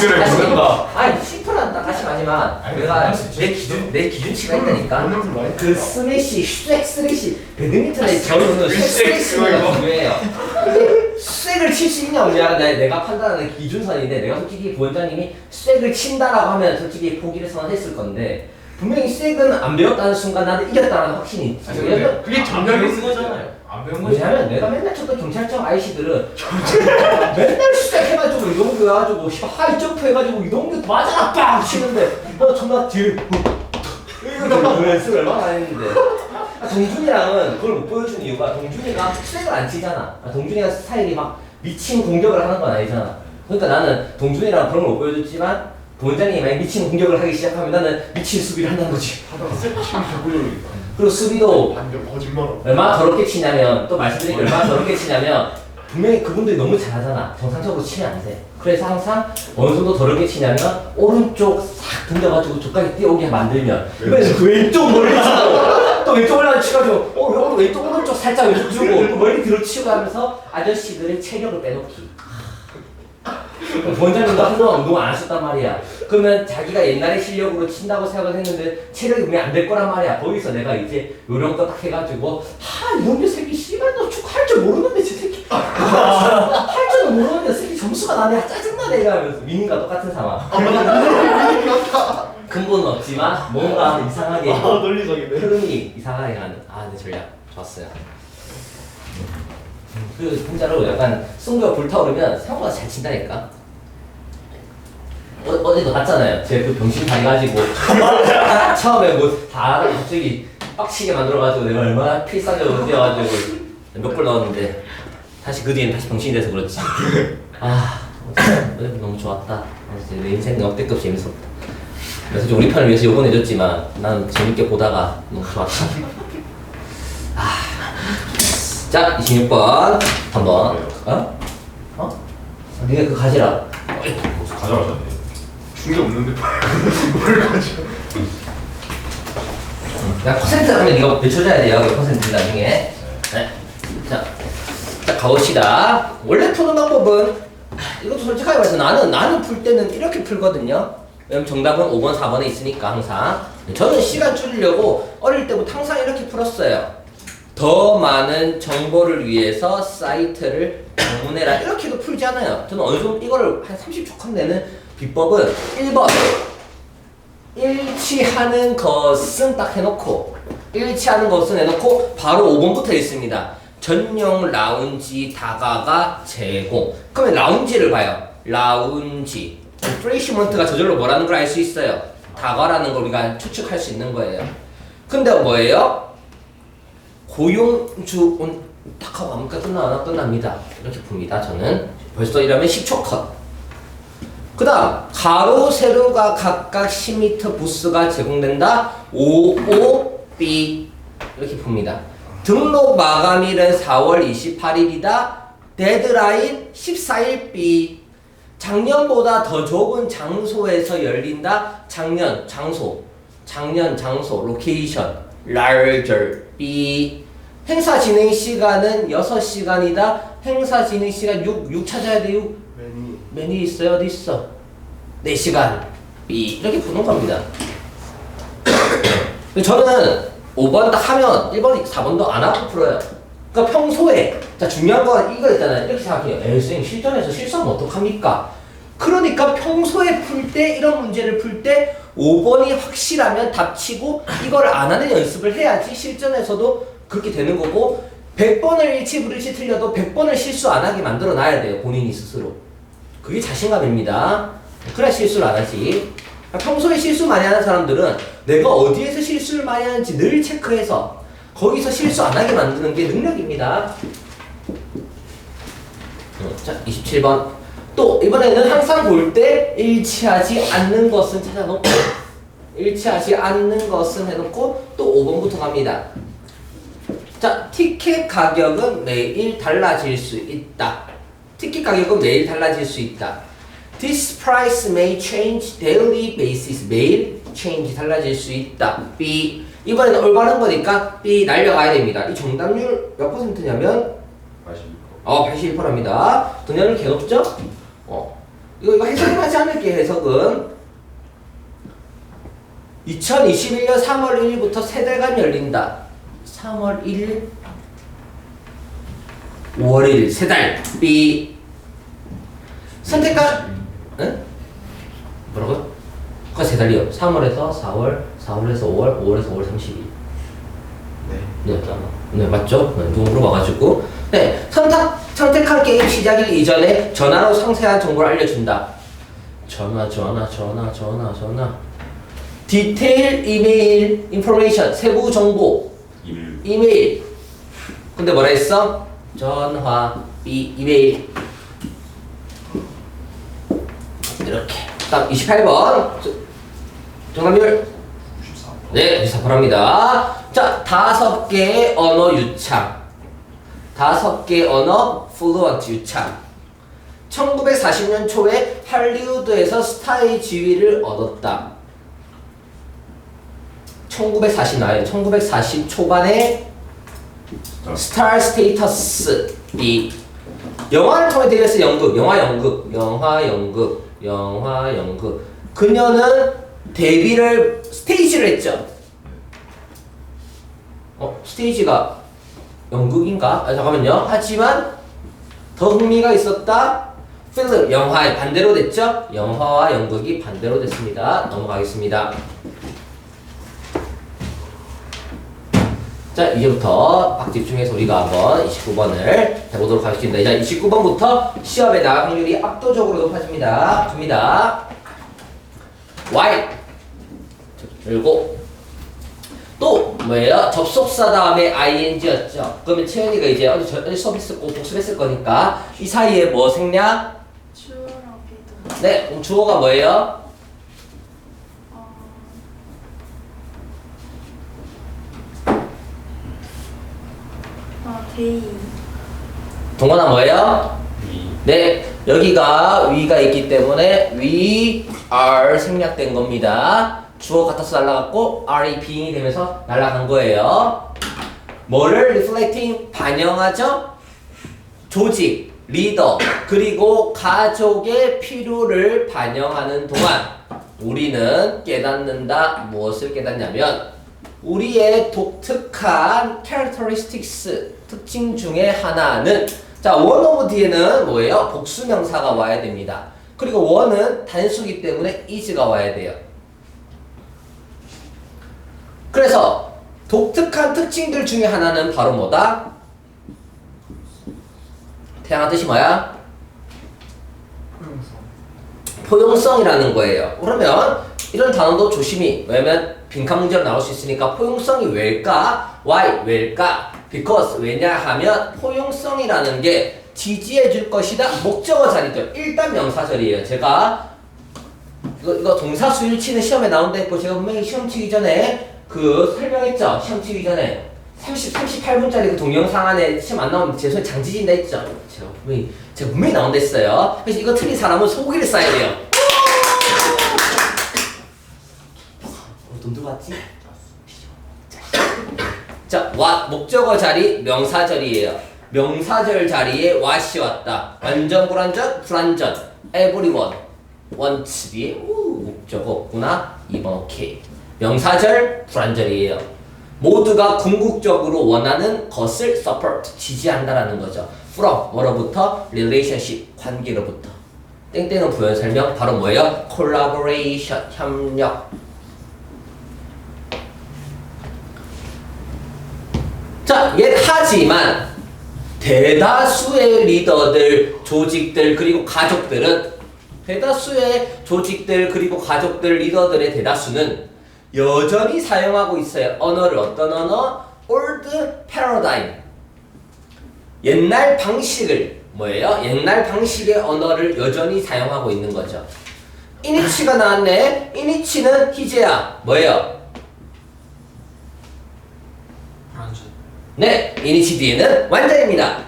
모른다. 아니 10%는 다시 하지만 내가 내 기준치가 있다니까. 그 스매시, 슈렉 스매시 배드민턴의 저는 스매시가 중요해요. 근데 슈렉을 칠 수 있냐 없냐 내가 판단하는 기준선인데 내가 솔직히 부원장님이 슈렉을 친다라고 하면 솔직히 포기를 선언했을 건데 분명히 슈렉은 안 배웠다는 순간 나는 이겼다라는 확신이 있지. 그게 전략이 쓰는 거잖아요. 안 배운 거지. 왜냐면 내가 맨날 쳤던 경찰청 아이씨들은 맨날 시작해가지고 이동규 해가지고 하이 점프 해가지고 이동규 맞아라 빡 치는데 존나 뒤에 이거 연습을 얼마나 했는데 동준이랑은 그걸 못 보여준 이유가 동준이가 스윙을 안 치잖아. 동준이가 스타일이 막 미친 공격을 하는 건 아니잖아. 그러니까 나는 동준이랑 그런 걸 못 보여줬지만 부원장님이 만약 미친 공격을 하기 시작하면 나는 미친 수비를 한다는 거지. 하다가 세팅이 되고 그리고 수비도 완전 거짓말. 얼마나 더럽게 치냐면 또 말씀드릴게요. 얼마나 더럽게 치냐면 분명히 그분들이 너무 잘하잖아. 정상적으로 치면 안 돼. 그래서 항상 어느 정도 더럽게 치냐면 오른쪽 싹 던져가지고 저까지 뛰어오게 만들면 이번에는 그 왼쪽 멀리 치고 또 왼쪽 올라가 치가지고 왼쪽 오른쪽 살짝 왼쪽 주고 또 멀리 뒤로 치고 하면서 아저씨들의 체력을 빼놓기. 원장님도 한동안 운동 안 하셨단 말이야. 그러면 자기가 옛날의 실력으로 친다고 생각을 했는데 체력이 왜 안 될 거란 말이야. 거기서 내가 이제 요령껏 딱 해가지고 이놈의 새끼 씨발 너 축구 할 줄 모르는데 저 새끼 할 줄은 모르는데 새끼 점수가 나네 짜증나네 이러면서 민인과 똑같은 상황. 근본은 없지만 뭔가 이상하게 논리적이네. 흐름이 이상하게 가는 내 전략 좋았어요. 그 진짜로 약간 승부가 불타오르면 생각보다 잘 친다니까. 어제도 봤잖아요. 제 그 병신 다해가지고 처음에 뭐 다 갑자기 빡치게 만들어가지고 내가 얼마나 필사적으로 뛰어가지고 몇 골 넣었는데 다시 그 뒤엔 다시 병신이 돼서 그렇지. 어제 너무 좋았다. 내 인생 역대급 재밌었다. 그래서 우리 편을 위해서 요번 해줬지만 난 재밌게 보다가 너무 좋았다. 자, 26번 한번 니가 그거 가지라. 가져가셨네. 충격 없는데 뭘 가져? 야 퍼센트 하면 네가 외쳐줘야 돼요. 그 퍼센트 나중에. 네. 자 가봅시다. 원래 푸는 방법은 이것도 솔직하게 말해서 나는 풀 때는 이렇게 풀거든요. 왜냐면 정답은 5번, 4번에 있으니까 항상. 저는 시간 줄이려고 어릴 때부터 항상 이렇게 풀었어요. 더 많은 정보를 위해서 사이트를 방문해라. 이렇게도 풀지 않아요. 저는 어느 정도 이거를 한 30초 컷 내는 비법은 1번 일치하는 것은 딱 해놓고 일치하는 것은 해놓고 바로 5번부터 있습니다. 전용 라운지 다가가 제공. 그러면 라운지를 봐요. 라운지 프레시먼트가 저절로 뭐라는 걸 알 수 있어요. 다가라는 걸 우리가 추측할 수 있는 거예요. 근데 뭐예요? 고용주 딱 하고 아무까 끝납니다. 이렇게 봅니다. 저는 벌써 이러면 10초 컷. 그 다음 가로 세로가 각각 10m 부스가 제공된다. 55B 이렇게 봅니다. 등록 마감일은 4월 28일이다. 데드라인 14일 B. 작년보다 더 좁은 장소에서 열린다. 작년 장소 로케이션 larger B. 행사 진행 시간은 6시간이다. 행사 진행 시간 6 찾아야 돼. 6 매니 있어요? 어디 있어? 4시간 B. 이렇게 푸는 겁니다. 저는 5번 딱 하면 1번, 4번도 안 하고 풀어요. 그러니까 평소에 자 중요한 건 이거 있잖아요. 이렇게 생각해요. 선생님 실전에서 실수하면 어떡합니까? 그러니까 평소에 풀 때 이런 문제를 풀 때 5번이 확실하면 답치고 이걸 안 하는 연습을 해야지 실전에서도 그렇게 되는 거고 100번을 일치불일치 틀려도 100번을 실수 안 하게 만들어 놔야 돼요. 본인이 스스로. 그게 자신감입니다. 그래야 실수를 안 하지. 평소에 실수 많이 하는 사람들은 내가 어디에서 실수를 많이 하는지 늘 체크해서 거기서 실수 안 하게 만드는 게 능력입니다. 자, 27번. 또 이번에는 항상 볼 때 일치하지 않는 것은 찾아놓고 일치하지 않는 것은 해놓고 또 5번부터 갑니다. 자, 티켓 가격은 매일 달라질 수 있다. 티켓 가격은 매일 달라질 수 있다. This price may change daily basis. 매일 change 달라질 수 있다. B. 이번에는 올바른 거니까 B 날려가야 됩니다. 이 정답률 몇 %냐면 82%. 81%랍니다. 정답률 개 높죠? 이거 해석은 하지 않을게. 해석은 2021년 3월 1일부터 세 달간 열린다. 3월 1일 5월 1일 세 달. B 선택한 응? 뭐라고요? 그거 세 달이요. 3월에서 4월, 4월에서 5월, 5월에서 5월 30일. 네, 맞죠? 누구 물어봐가지고. 네, 선택할 게임 시작일 이전에 전화로 상세한 정보를 알려준다. 전화. 디테일 이메일 인포메이션 세부 정보. 이메일. 근데 뭐라 했어? 전화, 이메일. 이렇게. 다음 28번. 정답률. 네, 94%입니다. 자, 5개의 언어 유창. 5개의 언어 플루언트 유창. 1940년 초에 할리우드에서 스타의 지위를 얻었다. 1940 초반에 스타 스테이터스 B. 영화를 통해 데뷔했어. 영화 연극. 그녀는 데뷔를 스테이지를 했죠. 스테이지가 연극인가? 잠깐만요. 하지만 더 흥미가 있었다. 필름 영화의 반대로 됐죠. 영화와 연극이 반대로 됐습니다. 넘어가겠습니다. 자, 이제부터 막 집중해서 우리가 한번 29번을 해보도록 하겠습니다. 이제 29번부터 시험에 나갈 확률이 압도적으로 높아집니다. 줍니다. Y 그리고 또 뭐예요? 접속사 다음에 ing였죠. 그러면 채연이가 이제 어디 수업했을 거 복습했을 거니까 이 사이에 뭐 생략? 주어라기도. 네, 그럼 주어가 뭐예요? 데이. 동원아 뭐예요? 네, 여기가 위가 있기 때문에 we are 생략된 겁니다. 주어 같아서 날라갔고 R이 being이 되면서 날라간 거예요. 뭐를 reflecting 반영하죠? 조직, 리더, 그리고 가족의 필요를 반영하는 동안 우리는 깨닫는다. 무엇을 깨닫냐면 우리의 독특한 characteristics, 특징 중에 하나는 자, one of 뒤에는 뭐예요? 복수명사가 와야 됩니다. 그리고 one은 단수기 때문에 is가 와야 돼요. 그래서 독특한 특징들 중에 하나는 바로 뭐다? 태양한 뜻이 뭐야? 포용성이라는 거예요. 그러면 이런 단어도 조심히, 왜냐면 빈칸 문제로 나올 수 있으니까 포용성이 왜일까? Why? 왜일까? Because 왜냐하면 포용성이라는 게 지지해 줄 것이다. 목적어 자리죠. 일단 명사절이에요. 제가 이거 동사 수일치는 시험에 나온다고 제가 분명히 시험 치기 전에 그 설명했죠. 시험 치기 전에 38분짜리 그 동영상 안에 시험 안 나오면 제 손에 장지진다 했죠. 제가 분명히 나온다 했어요. 그래서 이거 틀린 사람은 소고기를 싸야 돼요. 돈 들어왔지? 자, what 목적어 자리 명사절이에요. 명사절 자리에 what이 왔다. 완전 불완전 everyone wants 뒤에 목적어 없구나. 2번 오케이. 명사절 불완전이에요. 모두가 궁극적으로 원하는 것을 support 지지한다라는 거죠. from 뭐로부터? relationship 관계로부터. 땡땡은 부연 설명 바로 뭐예요? collaboration 협력. 자, 하지만 대다수의 리더들, 조직들 그리고 가족들은 대다수의 조직들 그리고 가족들 리더들의 대다수는 여전히 사용하고 있어요. 언어를 어떤 언어? old paradigm. 옛날 방식을 뭐예요? 옛날 방식의 언어를 여전히 사용하고 있는 거죠. 이니치가 나왔네. 이니치는 희재야. 뭐예요? 네, 이니치 뒤에는 완전입니다.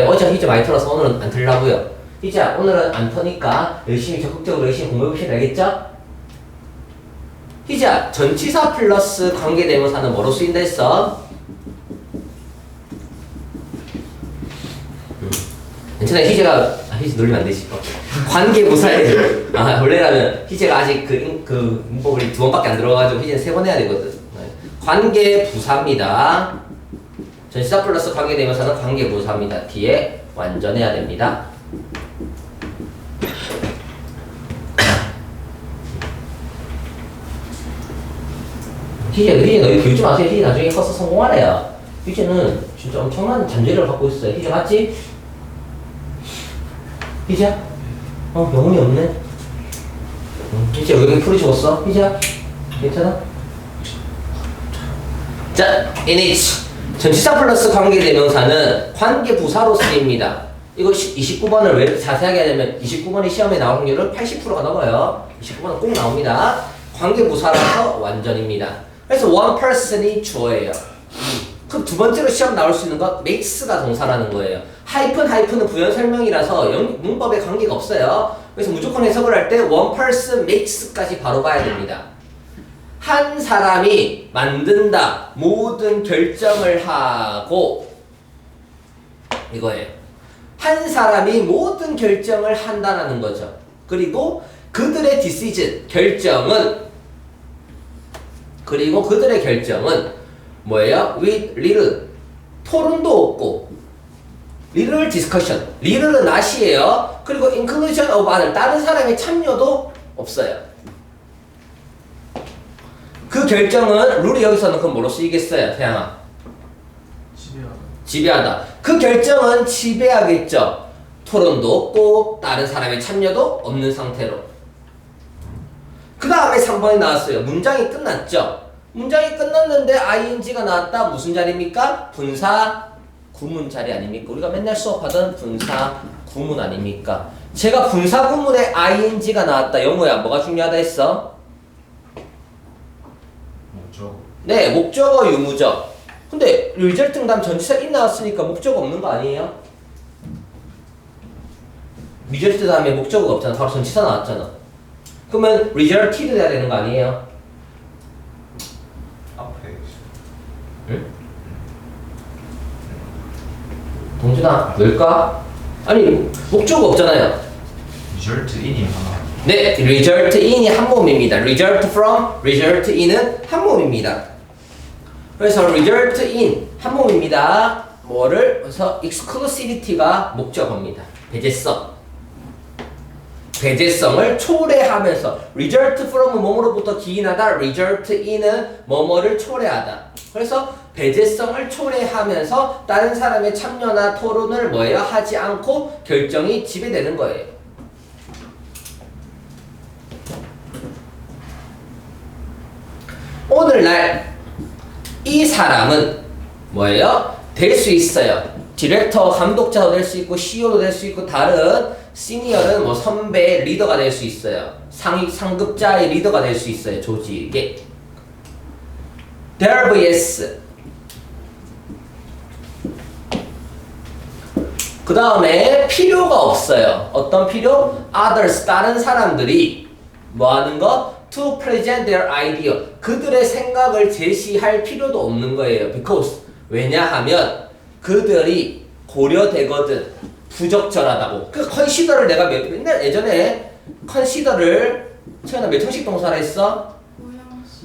어제 희재 많이 틀어서 오늘은 안 틀라고요. 희재야, 오늘은 안 터니까 적극적으로 열심히 공부해보시면 알겠죠? 희재야, 전치사 플러스 관계대명사는 뭐로 쓰인다 했어? 괜찮아요. 희재가 희재 놀리면 안 되지. 관계부사에 원래라면 희재가 아직 그 문법을 2번밖에 안 들어가가지고 희재는 3번 해야 되거든. 관계부사입니다. 전치사 플러스 관계대명사는 관계부사입니다. 뒤에 완전해야 됩니다. 희재 너희 교육 좀 하세요. 희재 나중에 커서 성공하래요. 희재는 진짜 엄청난 잠재력을 갖고 있어요. 희재 맞지? 희재야? 영혼이 없네. 희재 왜 이렇게 풀이 죽었어? 희재야? 괜찮아? 자, NH 전치사 플러스 관계대명사는 관계부사로 쓰입니다. 이거 29번을 왜 이렇게 자세하게 하냐면 29번이 시험에 나올 확률은 80%가 넘어요. 29번은 꼭 나옵니다. 관계부사라서 완전입니다. 그래서 one person이 주어예요. 그럼 두 번째로 시험 나올 수 있는 건 makes가 동사라는 거예요. 하이픈은 부연 설명이라서 문법에 관계가 없어요. 그래서 무조건 해석을 할 때 one person makes까지 바로 봐야 됩니다. 한 사람이 만든다. 모든 결정을 하고 이거예요. 한 사람이 모든 결정을 한다라는 거죠. 그리고 그들의 decision, 결정은 뭐예요? with little 토론도 없고 little discussion, little은 not이에요. 그리고 inclusion of other, 다른 사람의 참여도 없어요. 그 결정은 룰이 여기서는 그럼 뭐로 쓰이겠어요? 태양아 지배하다. 그 결정은 지배하겠죠. 토론도 없고 다른 사람의 참여도 없는 상태로. 그 다음에 3번이 나왔어요. 문장이 끝났죠. 문장이 끝났는데 ing가 나왔다. 무슨 자리입니까? 분사 구문 자리 아닙니까? 우리가 맨날 수업하던 분사 구문 아닙니까? 제가 분사 구문에 ing가 나왔다. 영어야 뭐가 중요하다 했어? 네, 목적어 유무적. 근데 result 다음 전치사 in 나왔으니까 목적어 없는 거 아니에요? result 다음에 목적어가 없잖아. 바로 전치사 나왔잖아. 그러면 resulted 해야 되는 거 아니에요? 앞에 응? 동준아, 왜일까? 아니, 목적어 없잖아요. result in이 하나. 네, result in이 한 몸입니다. result from, result in은 한 몸입니다. 그래서 result in 한 몸입니다. 뭐를? 그래서 exclusivity가 목적어입니다. 배제성을 초래하면서 result from 뭐뭐로부터 기인하다, result in은 뭐뭐를 초래하다. 그래서 배제성을 초래하면서 다른 사람의 참여나 토론을 뭐예요? 하지 않고 결정이 지배되는 거예요. 오늘날 이 사람은 뭐예요? 될 수 있어요. 디렉터, 감독자도 될 수 있고 CEO도 될 수 있고 다른 시니어는 뭐 선배, 리더가 될 수 있어요. 상급자의 리더가 될 수 있어요. 조직에. there vs 그 다음에 필요가 없어요. 어떤 필요? others, 다른 사람들이 뭐 하는 거? to present their idea. 그들의 생각을 제시할 필요도 없는 거예요. because 왜냐하면 그들이 고려되거든. 부적절하다고. 그 consider를 내가 맨날 예전에 consider를 채연아 몇 형식 동사라 했어?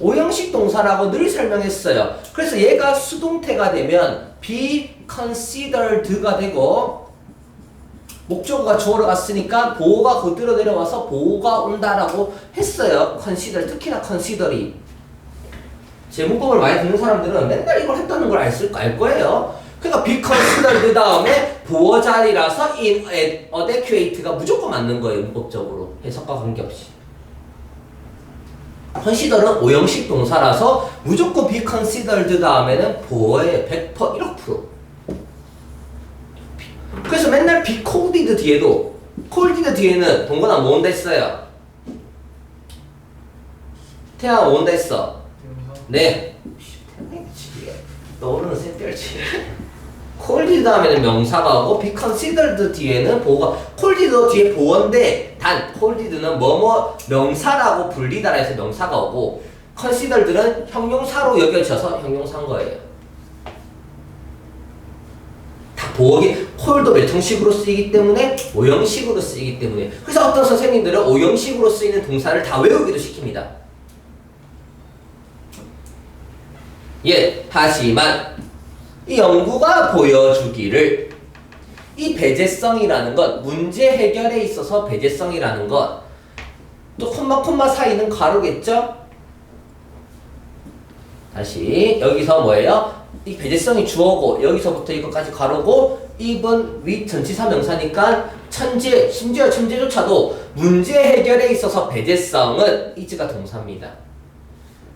오형식 동사라고 늘 설명했어요. 그래서 얘가 수동태가 되면 be considered가 되고 목적어가 주어로 갔으니까 보호가 그대로 내려와서 보호가 온다라고 했어요. consider, 특히나 consider이. 제 문법을 많이 듣는 사람들은 맨날 이걸 했다는 걸 알 거예요. 그러니까 be considered 다음에 보호 자리라서 inadequate가 무조건 맞는 거예요. 문법적으로. 해석과 관계없이. consider은 오형식 동사라서 무조건 be considered 다음에는 보호의 100% 100%. 그래서 맨날 be colded 뒤에도 colded 뒤에는 동건아 뭐 온다 했어요? 태아 뭐 온다 했어? 네. 떠오르는 샛별치. colded 다음에는 명사가 오고 be considered 뒤에는 보호가. colded 뒤에 보호인데 단 colded는 뭐뭐 명사라고 불리다라 해서 명사가 오고 considered는 형용사로 여겨져서 형용사인 거예요. 다 보호기 콜도 몇 형식으로 쓰이기 때문에 5형식으로 쓰이기 때문에 그래서 어떤 선생님들은 5형식으로 쓰이는 동사를 다 외우기도 시킵니다. 예, 하지만 이 연구가 보여주기를 이 배제성이라는 것, 문제 해결에 있어서 배제성이라는 것, 또 콤마 사이는 가로겠죠? 다시 여기서 뭐예요? 이 배제성이 주어고 여기서부터 이것까지 가로고 even with 전치사 명사니까 천재, 심지어 천재조차도 문제 해결에 있어서 배제성은 is가 동사입니다.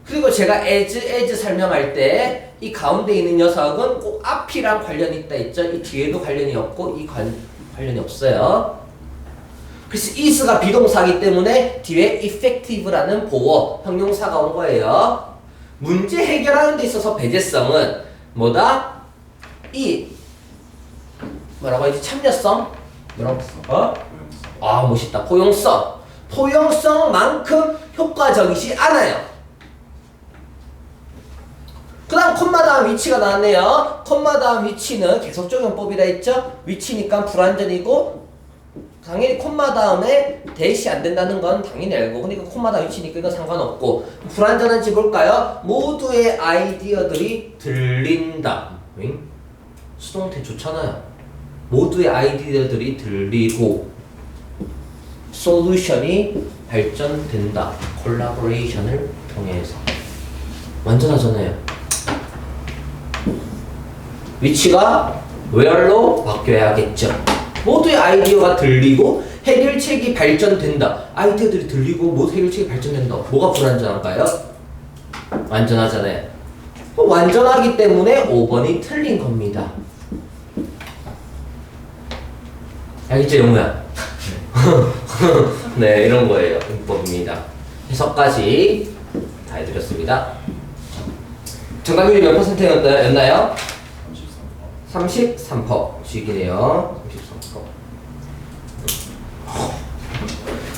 그리고 제가 as 설명할 때 이 가운데 있는 녀석은 꼭 앞이랑 관련이 있다 했죠? 이 뒤에도 관련이 없고 이 관련이 없어요. 그래서 is가 비동사이기 때문에 뒤에 effective라는 보어, 형용사가 온 거예요. 문제 해결하는 데 있어서 배제성은 뭐다? 이 뭐라고 하지? 참여성? 뭐라고 했어? 멋있다. 포용성. 포용성만큼 효과적이지 않아요. 그 다음 콤마 다음 위치가 나왔네요. 콤마 다음 위치는 계속적용법이라 했죠? 위치니까 불완전이고 당연히 콤마 다음에 대시 안 된다는 건 당연히 알고 그러니까 콤마 다음 위치니까 이건 상관없고 불완전한지 볼까요? 모두의 아이디어들이 들린다. 응? 수동태 좋잖아요. 모두의 아이디어들이 들리고 솔루션이 발전된다. 콜라보레이션을 통해서 완전하잖아요. 위치가 where로 바뀌어야겠죠. 모두의 아이디어가 들리고 해결책이 발전된다. 아이디어들이 들리고 모두 해결책이 발전된다. 뭐가 불완전한가요? 완전하잖아요. 완전하기 때문에 5번이 틀린 겁니다. 알겠죠, 영우야? 네, 이런 거예요. 문법입니다. 해석까지 다 해드렸습니다. 정답률이 몇 %였나요? 33%씩이네요. 33%.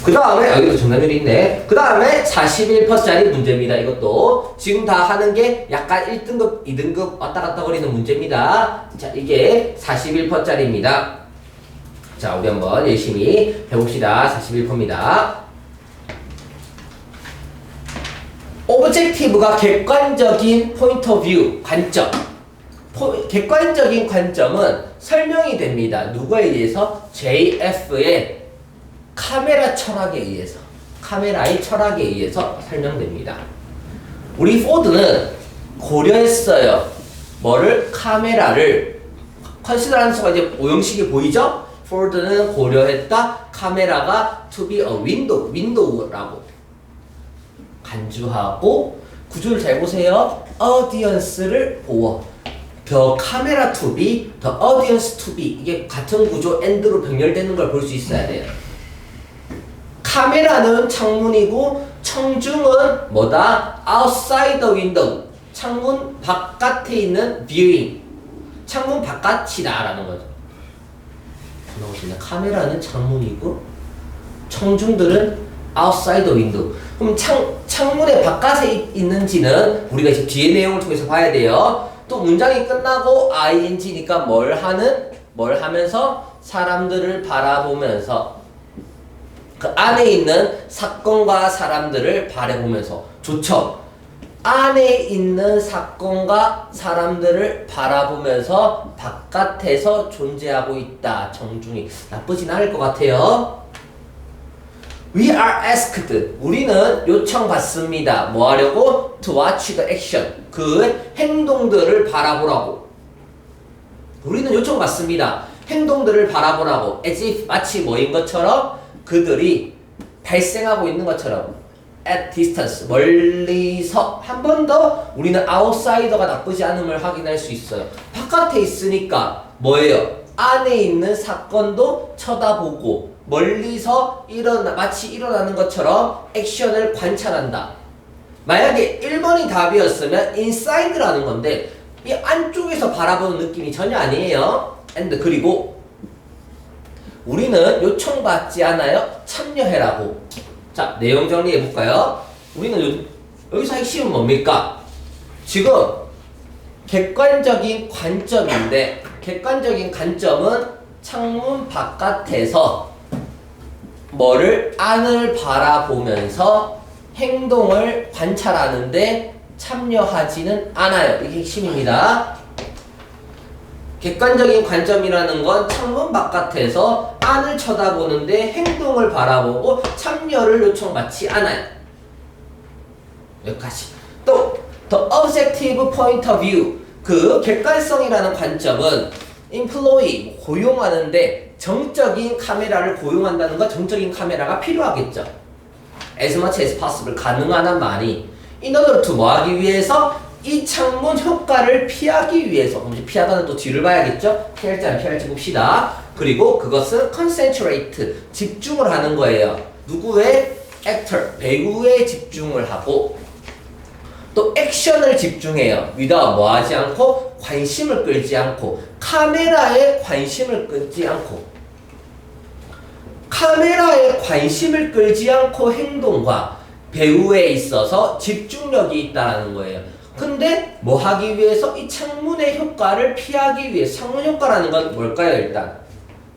그 다음에 여기도 정답률이 있네. 그 다음에 41%짜리 문제입니다. 이것도 지금 다 하는 게 약간 1등급, 2등급 왔다 갔다 거리는 문제입니다. 자, 이게 41%짜리입니다. 자, 우리 한번 열심히 해봅시다. 41%입니다. 오브젝티브가 객관적인 포인트 오브 뷰, 관점. 객관적인 관점은 설명이 됩니다. 누구에 의해서? JF의 카메라 철학에 의해서. 카메라의 철학에 의해서 설명됩니다. 우리 포드는 고려했어요. 뭐를? 카메라를. 컨시더라는 수가 이제 오형식이 보이죠? 포드는 고려했다. 카메라가 to be a window, 윈도우라고 간주하고 구조를 잘 보세요. audience를 보어. the camera to be, the audience to be. 이게 같은 구조 and로 병렬되는 걸 볼 수 있어야 돼요. 카메라는 창문이고 청중은 뭐다? outside the window. 창문 바깥에 있는 viewing. 창문 바깥이다 라는 거죠. 카메라는 창문이고 청중들은 outside the window. 그럼 창문의 바깥에 있는지는 우리가 이제 뒤에 내용을 통해서 봐야 돼요. 또 문장이 끝나고 ing니까 뭘 하면서 사람들을 바라보면서 그 안에 있는 사건과 사람들을 바라보면서 좋죠. 안에 있는 사건과 사람들을 바라보면서 바깥에서 존재하고 있다. 정중히 나쁘진 않을 것 같아요. We are asked. 우리는 요청받습니다. 뭐 하려고? To watch the action. 그 행동들을 바라보라고. 우리는 요청받습니다. 행동들을 바라보라고. As if 마치 뭐인 것처럼 그들이 발생하고 있는 것처럼 at distance 멀리서. 한 번 더 우리는 outsider가 나쁘지 않음을 확인할 수 있어요. 바깥에 있으니까 뭐예요? 안에 있는 사건도 쳐다보고 멀리서 마치 일어나는 것처럼 액션을 관찰한다. 만약에 1번이 답이었으면 inside라는 건데 이 안쪽에서 바라보는 느낌이 전혀 아니에요. and 그리고 우리는 요청받지 않아요. 참여해라고. 자, 내용 정리해 볼까요? 우리는 여기서 핵심은 뭡니까? 지금 객관적인 관점인데 객관적인 관점은 창문 바깥에서 뭐를 안을 바라보면서 행동을 관찰하는데 참여하지는 않아요. 이게 핵심입니다. 객관적인 관점이라는 건 창문 바깥에서 안을 쳐다보는데 행동을 바라보고 참여를 요청받지 않아요. 여기까지. 또 The objective point of view, 그 객관성이라는 관점은 employee, 고용하는데 정적인 카메라를 고용한다는 건 정적인 카메라가 필요하겠죠. As much as possible, 가능한 한 많이. In order to 뭐 하기 위해서? 이 창문 효과를 피하기 위해서. 그럼 이제 피하다는 또 뒤를 봐야겠죠? 피할지 안 피할지 봅시다. 그리고 그것은 concentrate, 집중을 하는 거예요. 누구의? actor, 배우에 집중을 하고 또 액션을 집중해요. without 뭐 하지 않고 관심을 끌지 않고 카메라에 관심을 끌지 않고 카메라에 관심을 끌지 않고 행동과 배우에 있어서 집중력이 있다는 거예요. 근데 뭐 하기 위해서? 이 창문의 효과를 피하기 위해서. 창문 효과라는 건 뭘까요? 일단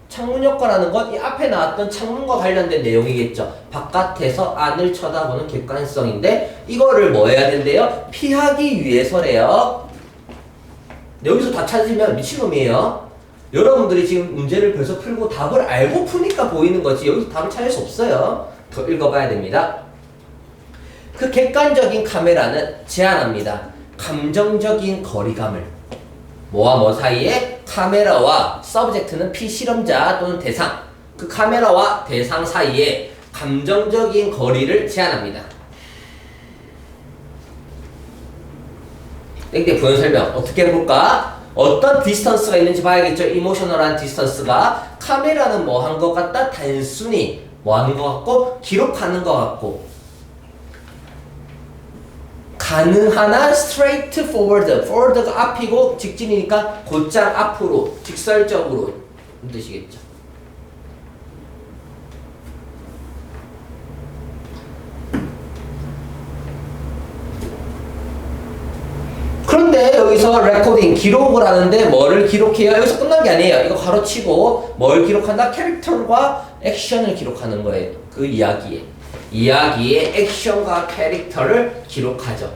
창문 효과라는 건 이 앞에 나왔던 창문과 관련된 내용이겠죠. 바깥에서 안을 쳐다보는 객관성인데 이거를 뭐 해야 된대요? 피하기 위해서래요. 여기서 다 찾으면 미친놈이에요. 여러분들이 지금 문제를 벌써 풀고 답을 알고 푸니까 보이는 거지 여기서 답을 찾을 수 없어요. 더 읽어봐야 됩니다. 그 객관적인 카메라는 제한합니다. 감정적인 거리감을. 뭐와 뭐 사이에? 카메라와 서브젝트는 피실험자 또는 대상. 그 카메라와 대상 사이에 감정적인 거리를 제한합니다. 땡땡 부연 설명 어떻게 해볼까? 어떤 디스턴스가 있는지 봐야겠죠. 이모셔널한 디스턴스가. 카메라는 뭐 한 것 같다? 단순히 뭐 하는 것 같고 기록하는 것 같고 가능한 한 straight forward, forward가 앞이고 직진이니까 곧장 앞으로 직설적으로 이 뜻이겠죠. 그런데 여기서 레코딩 기록을 하는데 뭐를 기록해요? 여기서 끝난 게 아니에요. 이거 가로치고 뭘 기록한다? 캐릭터와 액션을 기록하는 거예요. 그 이야기의 액션과 캐릭터를 기록하죠.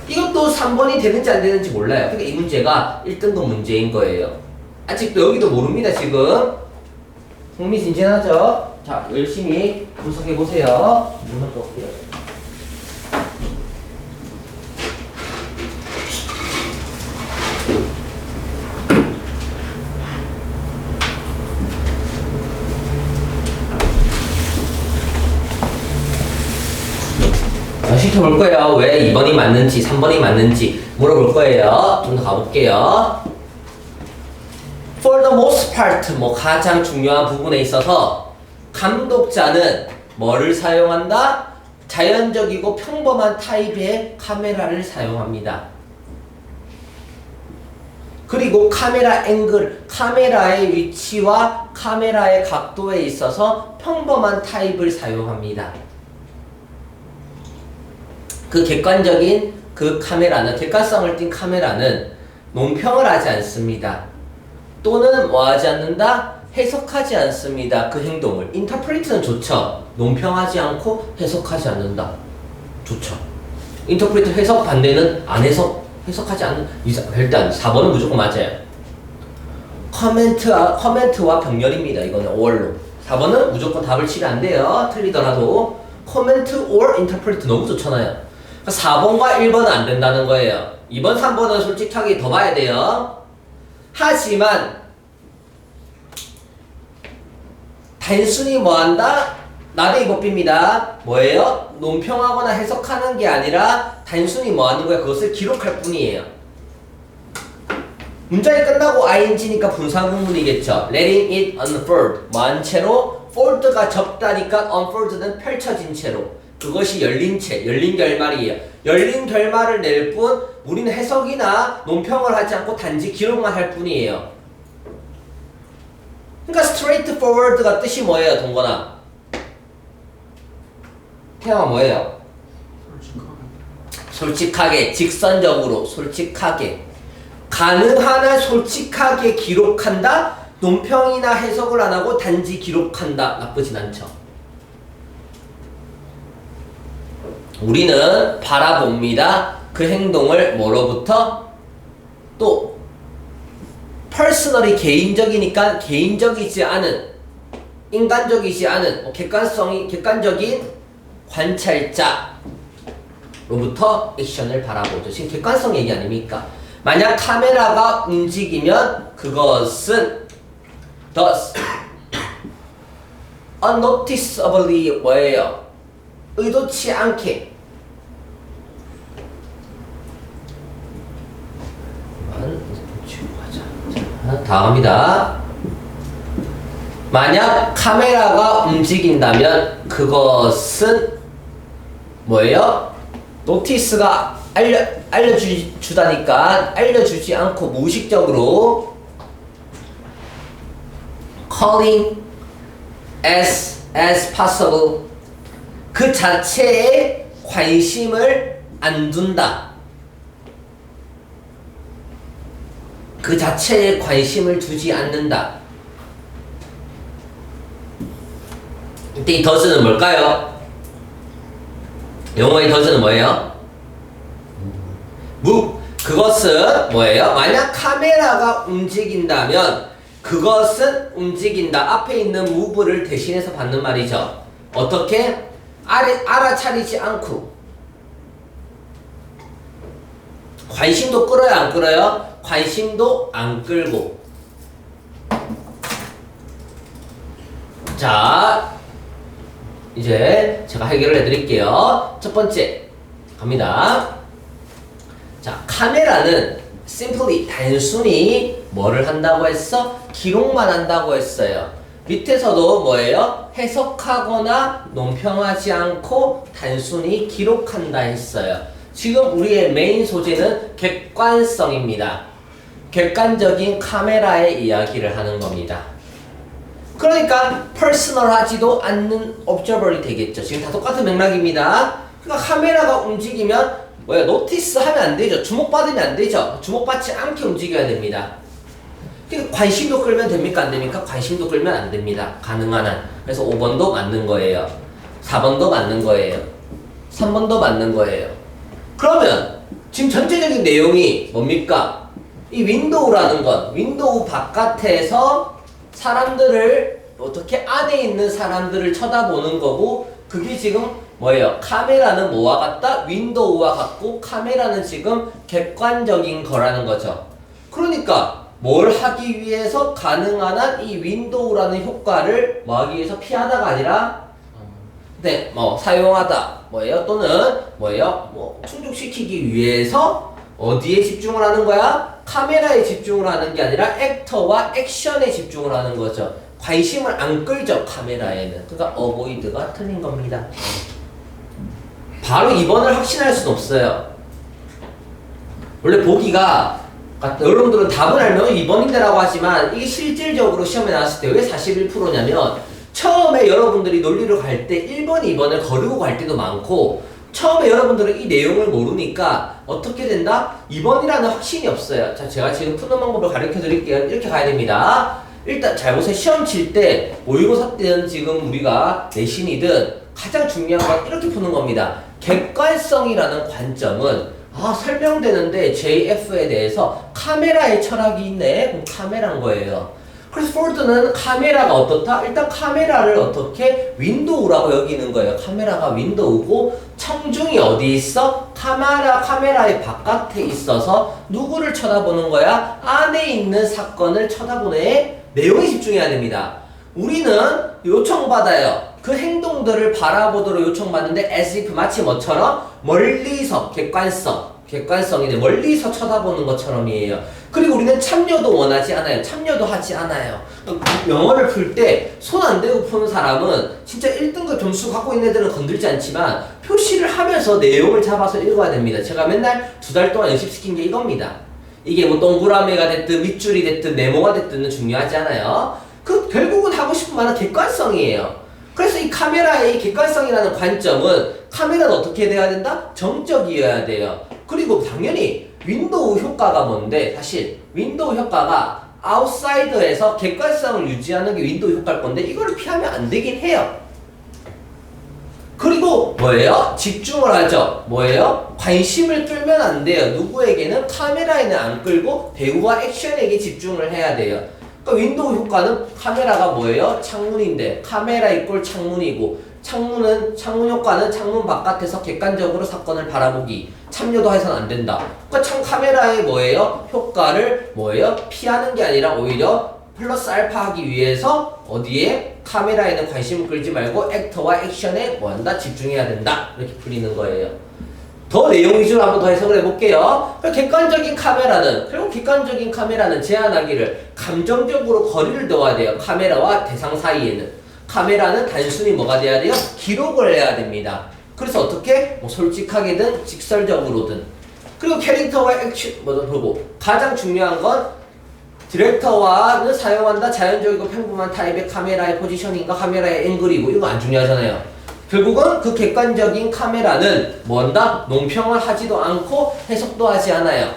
이것도 3번이 되는지 안 되는지 몰라요. 그러니까 이 문제가 1등급 문제인 거예요. 아직도 여기도 모릅니다, 지금. 흥미진진하죠? 자, 열심히 분석해보세요. 문헌 볼게요. 시켜볼 거예요. 왜 2번이 맞는지 3번이 맞는지 물어볼 거예요. 좀 더 가볼게요. For the most part, 뭐 가장 중요한 부분에 있어서 감독자는 뭐를 사용한다? 자연적이고 평범한 타입의 카메라를 사용합니다. 그리고 카메라 앵글, 카메라의 위치와 카메라의 각도에 있어서 평범한 타입을 사용합니다. 그 객관적인 그 카메라는, 객관성을 띈 카메라는 논평을 하지 않습니다. 또는 뭐 하지 않는다? 해석하지 않습니다. 그 행동을. 인터프리트는 좋죠. 논평하지 않고 해석하지 않는다. 좋죠. 인터프리트 해석 반대는 안 해석하지 않는, 일단 4번은 무조건 맞아요. 커멘트와 병렬입니다. 이거는 or로. 4번은 무조건 답을 치면 안 돼요. 틀리더라도. 코멘트 or interpret 너무 좋잖아요. 4번과 1번은 안 된다는 거예요. 2번, 3번은 솔직하게 더 봐야 돼요. 하지만 단순히 뭐한다? 나대이 법비입니다. 뭐예요? 논평하거나 해석하는 게 아니라 단순히 뭐하는 거야? 그것을 기록할 뿐이에요. 문장이 끝나고 ing니까 분사구문이겠죠. letting it unfold, 뭐한 채로 fold가 접다니까 unfold는 펼쳐진 채로. 그것이 열린 채, 열린 결말이에요. 열린 결말을 낼 뿐 우리는 해석이나 논평을 하지 않고 단지 기록만 할 뿐이에요. 그러니까 straight forward가 뜻이 뭐예요, 동건아? 태양아 뭐예요? 솔직하게, 직선적으로, 솔직하게. 가능한 한 솔직하게 기록한다. 논평이나 해석을 안 하고 단지 기록한다. 나쁘진 않죠. 우리는 바라봅니다. 그 행동을 뭐로부터? 또 퍼스널이 개인적이니까 개인적이지 않은 인간적이지 않은 객관적인 관찰자로부터 액션을 바라보죠. 지금 객관성 얘기 아닙니까? 만약 카메라가 움직이면 그것은 thus unnoticeably 뭐예요? 의도치 않게 다음 갑니다. 만약 카메라가 움직인다면 그것은 뭐예요? 노티스가 알려주다니까 알려주지 않고 무의식적으로 calling as possible 그 자체에 관심을 안 둔다. 그 자체에 관심을 두지 않는다. 이때 이 does는 뭘까요? 영어의 does는 뭐예요? move. 그것은 뭐예요? 만약 카메라가 움직인다면 그것은 움직인다. 앞에 있는 move를 대신해서 받는 말이죠. 어떻게? 알아차리지 않고 관심도 끌어요? 안 끌어요? 관심도 안 끌고. 자, 이제 제가 해결을 해드릴게요. 첫 번째 갑니다. 자, 카메라는 simply 단순히 뭐를 한다고 했어? 기록만 한다고 했어요. 밑에서도 뭐예요? 해석하거나 논평하지 않고 단순히 기록한다 했어요. 지금 우리의 메인 소재는 객관성입니다. 객관적인 카메라의 이야기를 하는 겁니다. 그러니까 퍼스널하지도 않는 observer이 되겠죠. 지금 다 똑같은 맥락입니다. 그러니까 카메라가 움직이면 뭐야? 노티스 하면 안 되죠. 주목받으면 안 되죠. 주목받지 않게 움직여야 됩니다. 그러니까 관심도 끌면 됩니까? 안 됩니까? 관심도 끌면 안 됩니다. 가능한 한. 그래서 5번도 맞는 거예요. 4번도 맞는 거예요. 3번도 맞는 거예요. 그러면 지금 전체적인 내용이 뭡니까? 이 윈도우라는 건 윈도우 바깥에서 사람들을 어떻게 안에 있는 사람들을 쳐다보는 거고 그게 지금 뭐예요? 카메라는 뭐와 같다? 윈도우와 같고 카메라는 지금 객관적인 거라는 거죠. 그러니까 뭘 하기 위해서 가능한 한 이 윈도우라는 효과를 뭐 하기 위해서 피하다가 아니라 네, 뭐 사용하다 뭐예요? 또는 뭐예요? 뭐 충족시키기 위해서 어디에 집중을 하는 거야? 카메라에 집중을 하는 게 아니라 액터와 액션에 집중을 하는 거죠. 관심을 안 끌죠, 카메라에는. 그러니까 avoid가 틀린 겁니다. 바로 2번을 확신할 수는 없어요. 원래 보기가 여러분들은 답을 알면 2번인데라고 하지만 이게 실질적으로 시험에 나왔을 때 왜 41%냐면 처음에 여러분들이 논리를 갈 때 1번, 2번을 거르고 갈 때도 많고 처음에 여러분들은 이 내용을 모르니까 어떻게 된다? 2번이라는 확신이 없어요. 자, 제가 지금 푸는 방법을 가르쳐 드릴게요. 이렇게 가야 됩니다. 일단 잘 보세요. 시험 칠 때 모의고사 때는 지금 우리가 내신이든 가장 중요한 건 이렇게 푸는 겁니다. 객관성이라는 관점은 설명되는데 JF에 대해서 카메라의 철학이 있네? 그럼 카메라인 거예요. 그래서 포드는 카메라가 어떻다? 일단 카메라를 어떻게 윈도우라고 여기는 거예요. 카메라가 윈도우고 청중이 어디 있어? 카메라의 바깥에 있어서 누구를 쳐다보는 거야? 안에 있는 사건을 쳐다보네. 내용에 집중해야 됩니다. 우리는 요청받아요. 그 행동들을 바라보도록 요청받는데 as if 마치 뭐처럼 멀리서 객관성이네. 멀리서 쳐다보는 것처럼이에요. 그리고 우리는 참여도 원하지 않아요. 참여도 하지 않아요. 영어를 풀 때 손 안 대고 푸는 사람은 진짜 1등급 점수 갖고 있는 애들은 건들지 않지만 표시를 하면서 내용을 잡아서 읽어야 됩니다. 제가 맨날 2달 동안 연습시킨 게 이겁니다. 이게 뭐 동그라미가 됐든 밑줄이 됐든 네모가 됐든 중요하지 않아요. 결국은 하고 싶은 말은 객관성이에요. 그래서 이 카메라의 객관성이라는 관점은 카메라는 어떻게 돼야 된다? 정적이어야 돼요. 그리고 당연히 윈도우 효과가 뭔데? 사실 윈도우 효과가 아웃사이더에서 객관성을 유지하는 게 윈도우 효과일 건데 이거를 피하면 안 되긴 해요. 그리고 뭐예요? 집중을 하죠. 뭐예요? 관심을 끌면 안 돼요. 누구에게는 카메라에는 안 끌고 배우와 액션에게 집중을 해야 돼요. 그러니까 윈도우 효과는 카메라가 뭐예요? 창문인데 카메라 이꼴 창문이고 창문 효과는 창문 바깥에서 객관적으로 사건을 바라보기. 참여도 해서는 안 된다. 그러니까 카메라의 뭐예요? 효과를 뭐예요? 피하는 게 아니라 오히려 플러스 알파 하기 위해서 어디에? 카메라에는 관심을 끌지 말고 액터와 액션에 뭐한다? 집중해야 된다. 이렇게 풀리는 거예요. 더 내용 위주로 한번 더 해석을 해볼게요. 객관적인 카메라는 제한하기를 감정적으로 거리를 둬야 돼요. 카메라와 대상 사이에는. 카메라는 단순히 뭐가 돼야 돼요? 기록을 해야 됩니다. 그래서 어떻게? 뭐 솔직하게든 직설적으로든. 그리고 캐릭터와 액션 보고 가장 중요한 건 디렉터와는 사용한다 자연적이고 평범한 타입의 카메라의 포지셔닝과 카메라의 앵글이고 이거 안 중요하잖아요. 결국은 그 객관적인 카메라는 뭐한다? 논평을 하지도 않고 해석도 하지 않아요.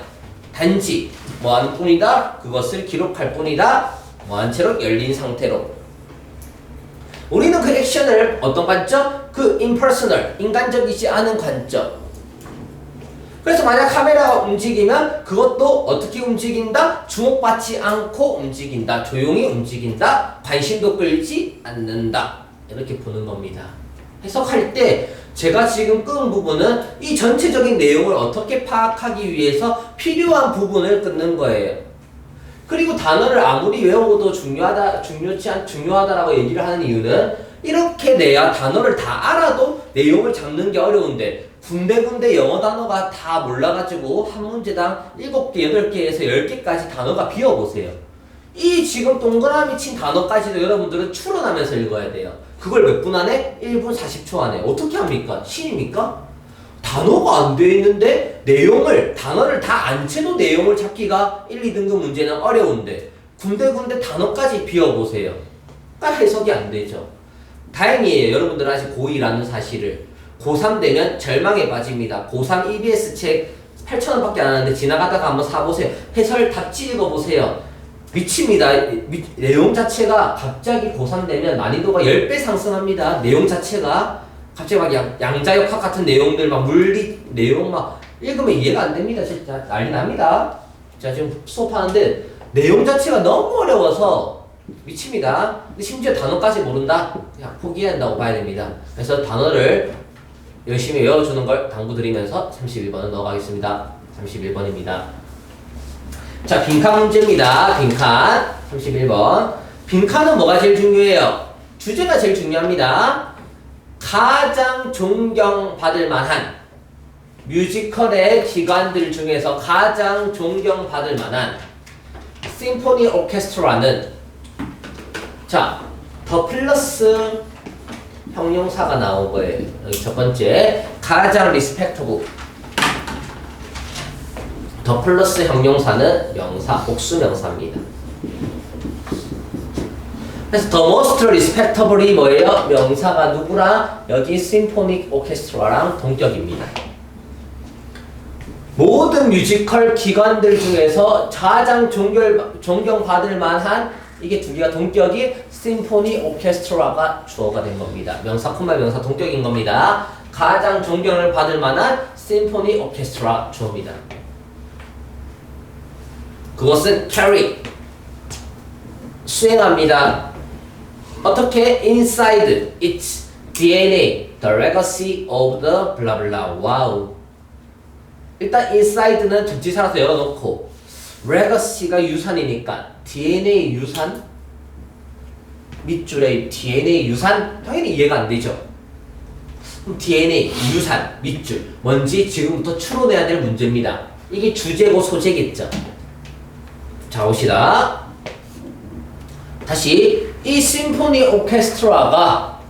단지 뭐하는 뿐이다? 그것을 기록할 뿐이다. 뭐한 채로 열린 상태로. 우리는 그 액션을 어떤 관점? 그 impersonal, 인간적이지 않은 관점. 그래서 만약 카메라가 움직이면 그것도 어떻게 움직인다? 주목받지 않고 움직인다. 조용히 움직인다. 관심도 끌지 않는다. 이렇게 보는 겁니다. 해석할 때 제가 지금 끄는 부분은 이 전체적인 내용을 어떻게 파악하기 위해서 필요한 부분을 끊는 거예요. 그리고 단어를 아무리 외워도 중요하다라고 얘기를 하는 이유는 이렇게 내야 단어를 다 알아도 내용을 잡는 게 어려운데 군데군데 영어 단어가 다 몰라가지고 한 문제당 7개, 8개에서 10개까지 단어가 비워보세요. 이 지금 동그라미 친 단어까지도 여러분들은 추론하면서 읽어야 돼요. 그걸 몇 분 안에? 1분 40초 안에. 어떻게 합니까? 신입니까? 단어가 안 돼 있는데 단어를 다 안 채도 내용을 찾기가 1, 2등급 문제는 어려운데 군데군데 단어까지 비워보세요. 그러니까 해석이 안 되죠. 다행이에요. 여러분들 아직 고2라는 사실을. 고3 되면 절망에 빠집니다. 고3 EBS 책 8,000원밖에 안 하는데 지나가다가 한번 사보세요. 해설 답지 읽어보세요. 미칩니다. 내용 자체가 갑자기 고3 되면 난이도가 10배 상승합니다. 내용 자체가 갑자기 막 양자역학 같은 내용들 막 물리 내용 막 읽으면 이해가 안 됩니다. 진짜 난리 납니다. 제가 지금 수업하는데 내용 자체가 너무 어려워서 미칩니다. 근데 심지어 단어까지 모른다? 그냥 포기해야 한다고 봐야 됩니다. 그래서 단어를 열심히 외워주는 걸 당부드리면서 31번을 넣어가겠습니다. 31번입니다. 자, 빈칸 문제입니다. 빈칸 31번. 빈칸은 뭐가 제일 중요해요? 주제가 제일 중요합니다. 가장 존경받을 만한 뮤지컬의 기관들 중에서 가장 존경받을 만한 심포니 오케스트라는 자, 더 플러스 형용사가 나온 거예요. 여기 첫 번째 가장 리스펙터블 더 플러스 형용사는 명사, 복수명사입니다. 그래서 the most respectable이 뭐예요? 명사가 누구랑? 여기 심포닉 오케스트라랑 동격입니다. 모든 뮤지컬 기관들 중에서 가장 존경받을 만한 이게 두 개가 동격이 심포니 오케스트라가 주어가 된 겁니다. 명사, 명사 동격인 겁니다. 가장 존경을 받을 만한 심포니 오케스트라 주어입니다. 그것은 carry 수행합니다. 어떻게? inside its DNA, the legacy of the blah blah. 와우. 일단 inside는 전치사라서 열어놓고 legacy가 유산이니까 DNA 유산? 밑줄에 DNA 유산? 당연히 이해가 안 되죠. 그럼 DNA 유산 밑줄 뭔지 지금부터 추론해야 될 문제입니다. 이게 주제고 소재겠죠. 자, 봅시다. 다시 이 심포니 오케스트라가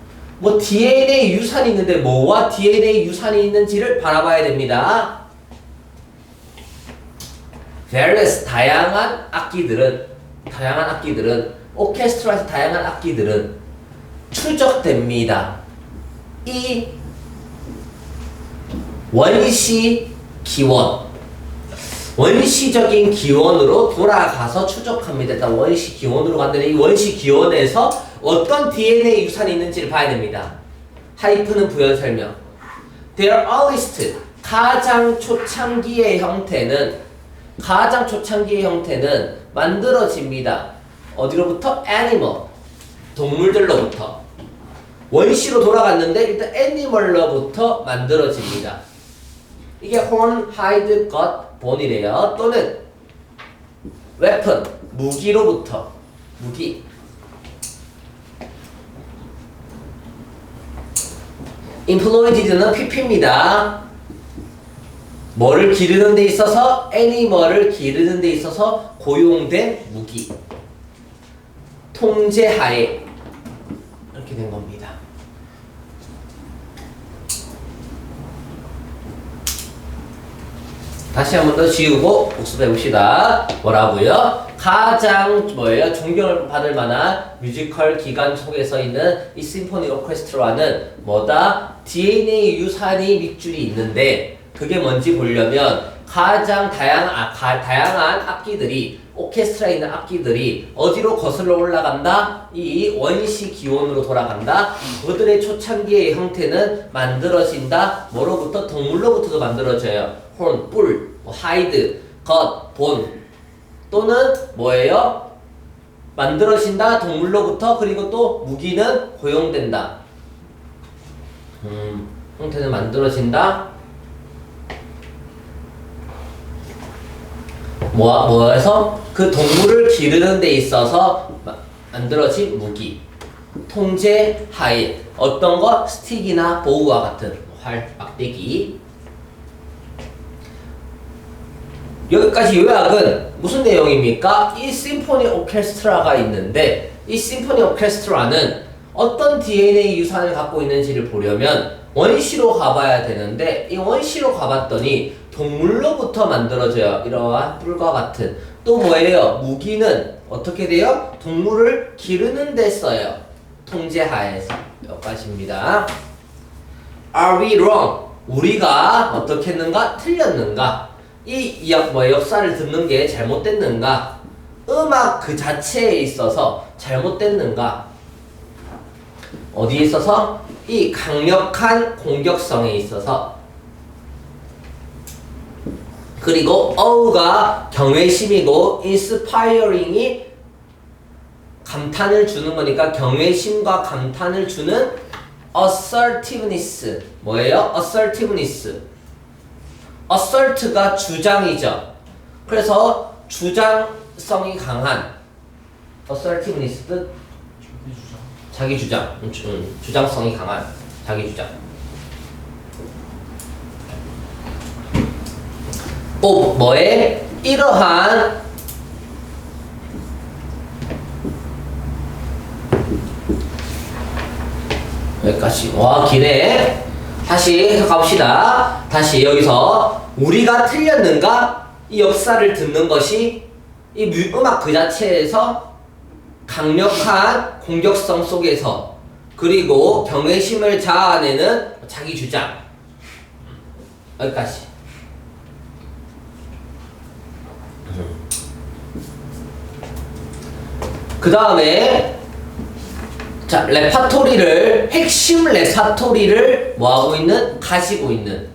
뭐 DNA 유산이 있는데 뭐와 DNA 유산이 있는지를 바라봐야 됩니다. various 다양한 악기들은 오케스트라에서 다양한 악기들은 추적됩니다. 이 원시 기원 원시적인 기원으로 돌아가서 추적합니다. 일단 원시 기원으로 간다는 이 원시 기원에서 어떤 DNA 유산이 있는지를 봐야 됩니다. 하이프는 부연 설명. Their earliest 가장 초창기의 형태는 만들어집니다. 어디로부터? Animal 동물들로부터. 원시로 돌아갔는데 일단 애니멀로부터 만들어집니다. 이게 horn, hide, gut, bone이래요. 또는 weapon, 무기로부터. 무기. employed는 pp입니다. 뭐를 기르는 데 있어서 애니멀을 기르는 데 있어서 고용된 무기. 통제하에 이렇게 된 겁니다. 다시 한 번 더 지우고 복습해 봅시다. 뭐라고요? 가장 뭐예요? 존경을 받을 만한 뮤지컬 기관 속에서 있는 이 심포니 오케스트라는 뭐다? DNA 유산이 밑줄이 있는데 그게 뭔지 보려면 가장 다양한 악기들이 오케스트라에 있는 악기들이 어디로 거슬러 올라간다? 이 원시 기원으로 돌아간다. 그들의 초창기의 형태는 만들어진다. 뭐로부터? 동물로부터도 만들어져요. horn, 뿔, hide, gut, bone 또는 뭐예요? 만들어진다. 동물로부터. 그리고 또 무기는 고용된다. 형태는 만들어진다. 뭐해서? 그 동물을 기르는 데 있어서 만들어진 무기. 통제 하에 어떤 거? 스틱이나 보우와 같은 활, 막대기. 여기까지 요약은 무슨 내용입니까? 이 심포니 오케스트라가 있는데 이 심포니 오케스트라는 어떤 DNA 유산을 갖고 있는지를 보려면 원시로 가봐야 되는데 이 원시로 가봤더니 동물로부터 만들어져요. 이러한 뿔과 같은. 또 뭐예요? 무기는 어떻게 돼요? 동물을 기르는 데 써요. 통제하에서. 여기까지입니다. Are we wrong? 우리가 어떻게 했는가? 틀렸는가? 이 역사를 듣는 게 잘못됐는가? 음악 그 자체에 있어서 잘못됐는가? 어디에 있어서? 이 강력한 공격성에 있어서. 그리고 어우가 경외심이고 inspiring이 감탄을 주는 거니까 경외심과 감탄을 주는 assertiveness. 뭐예요? assert가 주장이죠. 그래서 주장성이 강한 assertiveness 뜻 자기 주장. 주장성이 강한 자기 주장. 뭐에? 이러한 여기까지. 와 기네. 다시 가봅시다. 다시 여기서 우리가 틀렸는가? 이 역사를 듣는 것이 이 음악 그 자체에서 강력한 공격성 속에서 그리고 경외심을 자아내는 자기 주장. 여기까지. 그 다음에 자 핵심 레파토리를 뭐하고 있는? 가지고 있는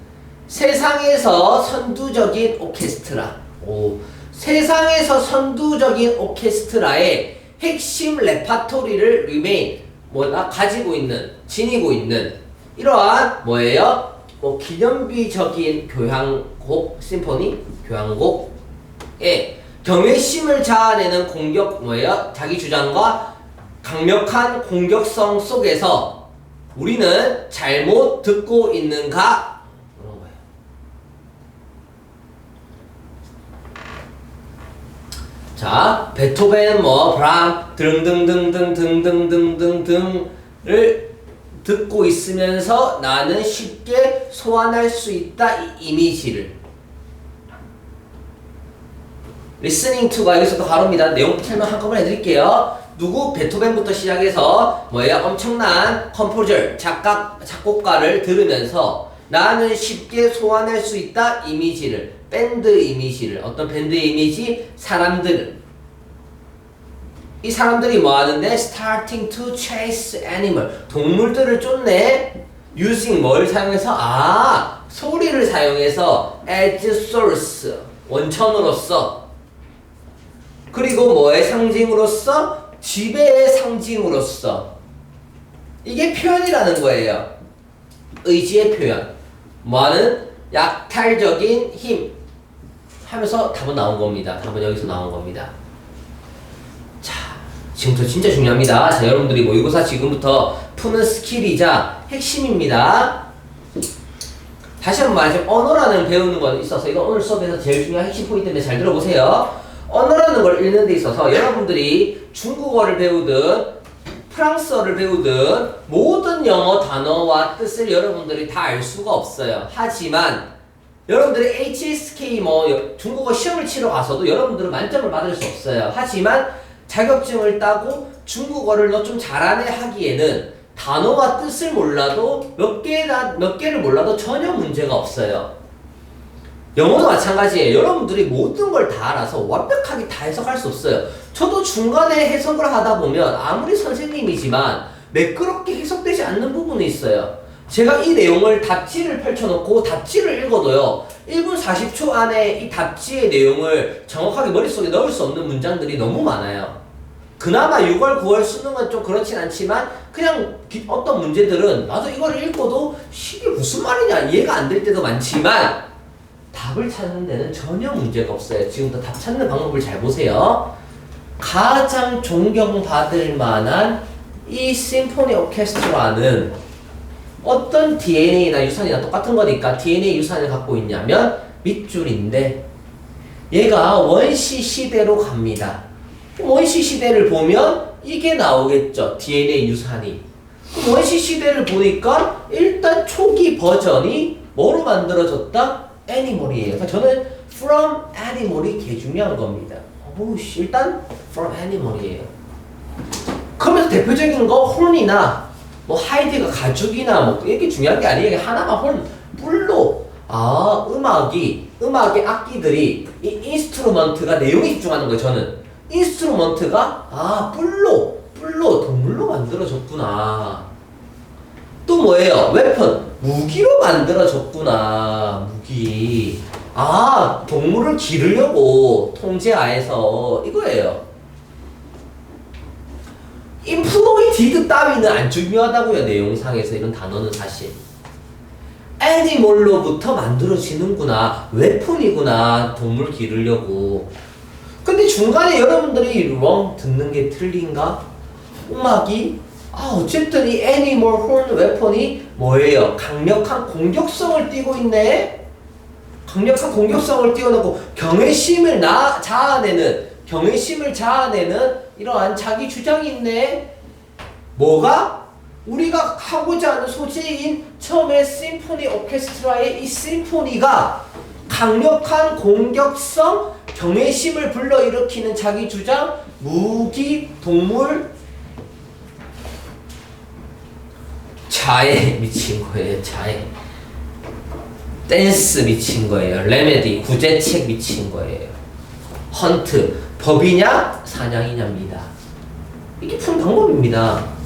세상에서 선두적인 오케스트라. 세상에서 선두적인 오케스트라의 핵심 레파토리를 가지고 있는, 지니고 있는 이러한 뭐예요? 기념비적인 교향곡, 심포니, 교향곡에 경외심을 자아내는 공격 자기 주장과 강력한 공격성 속에서 우리는 잘못 듣고 있는가? 그런 거예요. 자, 베토벤, 브람 등등등등등등등등등을 듣고 있으면서 나는 쉽게 소환할 수 있다. 이 이미지를. listening to가 여기서도 가로입니다. 내용 설명 한꺼번에 해드릴게요. 누구? 베토벤부터 시작해서 엄청난 컴포저, 작곡가를 들으면서 나는 쉽게 소환할 수 있다. 이미지를. 밴드 이미지를 어떤 밴드 이미지 사람들 이 사람들이 뭐 하는데 starting to chase animal 동물들을 쫓네 using 뭘 사용해서 소리를 사용해서 as source 원천으로서 그리고 뭐의 상징으로서 지배의 상징으로서 이게 표현이라는 거예요. 의지의 표현 뭐하는 약탈적인 힘 하면서 답은 나온 겁니다. 답은 여기서 나온 겁니다. 자, 지금부터 진짜 중요합니다. 자, 여러분들이 모의고사 지금부터 푸는 스킬이자 핵심입니다. 다시 한번 말하자면 언어라는 배우는 건 있어서 이건 오늘 수업에서 제일 중요한 핵심 포인트인데 잘 들어보세요. 언어라는 걸 읽는 데 있어서 여러분들이 중국어를 배우든 프랑스어를 배우든 모든 영어 단어와 뜻을 여러분들이 다 알 수가 없어요. 하지만 여러분들이 HSK 중국어 시험을 치러 가서도 여러분들은 만점을 받을 수 없어요. 하지만 자격증을 따고 중국어를 너 좀 잘하네 하기에는 단어와 뜻을 몰라도 몇 개를 몰라도 전혀 문제가 없어요. 영어도 마찬가지예요. 여러분들이 모든 걸 다 알아서 완벽하게 다 해석할 수 없어요. 저도 중간에 해석을 하다 보면 아무리 선생님이지만 매끄럽게 해석되지 않는 부분이 있어요. 제가 이 내용을 답지를 펼쳐놓고 답지를 읽어도요 1분 40초 안에 이 답지의 내용을 정확하게 머릿속에 넣을 수 없는 문장들이 너무 많아요. 그나마 6월 9월 수능은 좀 그렇진 않지만 그냥 어떤 문제들은 나도 이걸 읽고도 이게 무슨 말이냐 이해가 안 될 때도 많지만 답을 찾는 데는 전혀 문제가 없어요. 지금부터 답 찾는 방법을 잘 보세요. 가장 존경받을 만한 이 심포니 오케스트라는 어떤 DNA나 유산이나 똑같은 거니까 DNA 유산을 갖고 있냐면 밑줄인데 얘가 원시 시대로 갑니다. 원시 시대를 보면 이게 나오겠죠. DNA 유산이. 원시 시대를 보니까 일단 초기 버전이 뭐로 만들어졌다? 애니멀이에요. 그러니까 저는 from animal이 개 중요한 겁니다. 일단 from animal이에요. 그러면서 대표적인 거 홀이나 뭐 하이드가 가죽이나 뭐 이게 중요한 게 아니에요. 하나만 홀 뿔로 음악의 악기들이 이 인스트루먼트가 내용에 집중하는 거예요. 저는 인스트루먼트가 뿔로 동물로 만들어졌구나. 또 뭐예요? 웨폰 무기로 만들어졌구나. 무기. 동물을 기르려고 통제하에서 이거예요. 인플로이디드 따위는 안 중요하다고요. 내용상에서 이런 단어는 사실 애니멀로부터 만들어지는구나. 웨폰이구나. 동물 기르려고. 근데 중간에 여러분들이 wrong 듣는 게 틀린가? 음악이 어쨌든 이 애니멀 홀 웨폰이 뭐예요? 강력한 공격성을 띠고 있네. 강력한 공격성을 띄워놓고 경외심을 자아내는 이러한 자기 주장이 있네. 뭐가? 우리가 하고자 하는 소재인 처음에 심포니 오케스트라의 이 심포니가 강력한 공격성, 경외심을 불러일으키는 자기 주장, 무기, 동물, 자에 미친 거예요. 자에. 댄스 미친 거예요. 레메디, 구제책 미친 거예요. 헌트, 법이냐 사냥이냐입니다. 이게 푸는 방법입니다.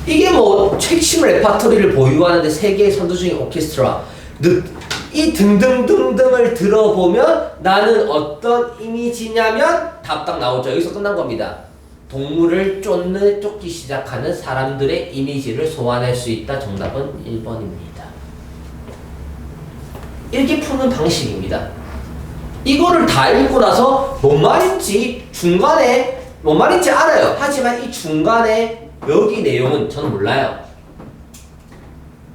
이게 뭐 핵심 레파토리를 보유하는데 세계의 선두적인 오케스트라 이 등등등등을 들어보면 나는 어떤 이미지냐면 답 딱 나오죠. 여기서 끝난 겁니다. 동물을 쫓기 시작하는 사람들의 이미지를 소환할 수 있다. 정답은 1번입니다. 읽기 푸는 방식입니다. 이거를 다 읽고 나서 뭔 말인지 알아요. 하지만 이 중간에 여기 내용은 저는 몰라요.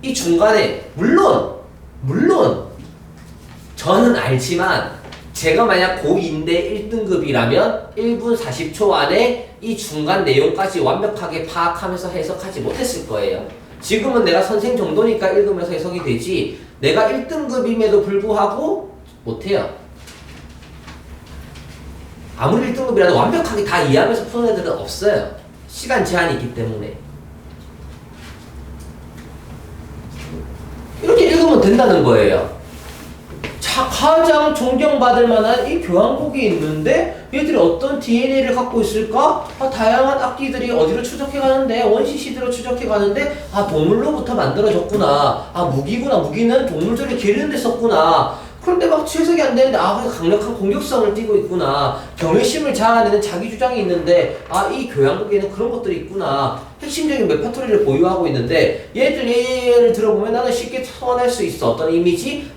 이 중간에 물론 저는 알지만 제가 만약 고2인데 1등급이라면 1분 40초 안에 이 중간 내용까지 완벽하게 파악하면서 해석하지 못했을 거예요. 지금은 내가 선생 정도니까 읽으면서 해석이 되지 내가 1등급임에도 불구하고 못해요. 아무리 1등급이라도 완벽하게 다 이해하면서 푸는 애들은 없어요. 시간 제한이 있기 때문에. 이렇게 읽으면 된다는 거예요. 가장 존경받을 만한 이 교향곡이 있는데 얘들이 어떤 DNA를 갖고 있을까? 다양한 악기들이 어디로 추적해 가는데 원시시대로 추적해 가는데 동물로부터 만들어졌구나. 무기구나. 무기는 동물들을 기르는 데 썼구나. 그런데 막 해석이 안 되는데 강력한 공격성을 띠고 있구나. 경외심을 자아내는 자기 주장이 있는데 이 교향곡에는 그런 것들이 있구나. 핵심적인 레퍼토리를 보유하고 있는데 얘를 들어보면 나는 쉽게 소환할 수 있어. 어떤 이미지?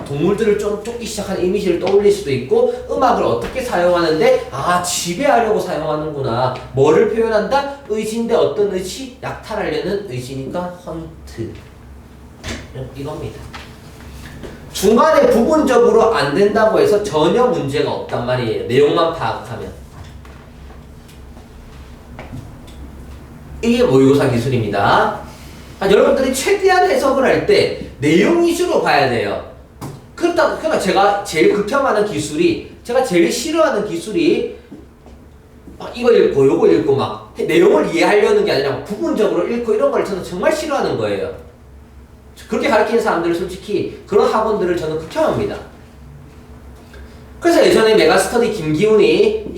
동물들을 좀 쫓기 시작한 이미지를 떠올릴 수도 있고 음악을 어떻게 사용하는데 지배하려고 사용하는구나. 뭐를 표현한다? 의지인데 어떤 의지? 약탈하려는 의지니까 헌트. 이겁니다. 중간에 부분적으로 안 된다고 해서 전혀 문제가 없단 말이에요. 내용만 파악하면. 이게 모의고사 기술입니다. 여러분들이 최대한 해석을 할 때 내용 위주로 봐야 돼요. 그러니까 제가 제일 극혐하는 기술이, 제가 제일 싫어하는 기술이 이거 읽고 요거 읽고 막 내용을 이해하려는 게 아니라 부분적으로 읽고 이런 걸 저는 정말 싫어하는 거예요. 그렇게 가르치는 사람들을 솔직히 그런 학원들을 저는 극혐합니다. 그래서 예전에 메가스터디 김기훈이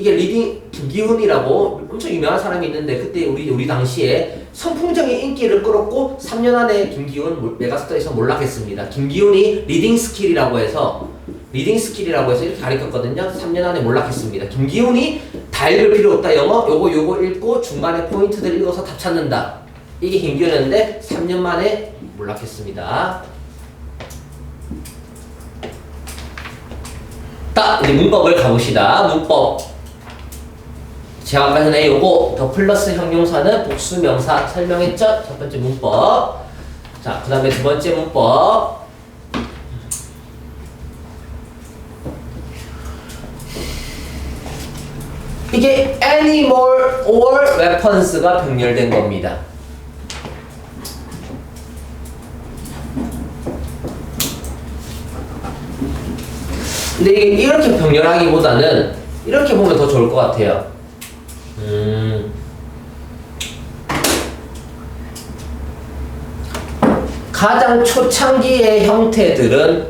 김기훈이라고 엄청 유명한 사람이 있는데 그때 우리 당시에 선풍적인 인기를 끌었고 3년 안에 김기훈 메가스터디에서 몰락했습니다. 김기훈이 리딩 스킬이라고 해서 이렇게 가르쳤거든요. 3년 안에 몰락했습니다. 김기훈이 다 읽을 필요 없다. 영어 요거 읽고 중간에 포인트들 읽어서 답 찾는다. 이게 김기훈이었는데 3년 만에 몰락했습니다. 이제 문법을 가봅시다. 문법. 제가 아까 전에 요거 더 플러스 형용사는 복수명사 설명했죠? 첫 번째 문법. 자, 그 다음에 두 번째 문법. 이게 animal or weapons가 병렬된 겁니다. 근데 이렇게 병렬하기보다는 이렇게 보면 더 좋을 것 같아요. 가장 초창기의 형태들은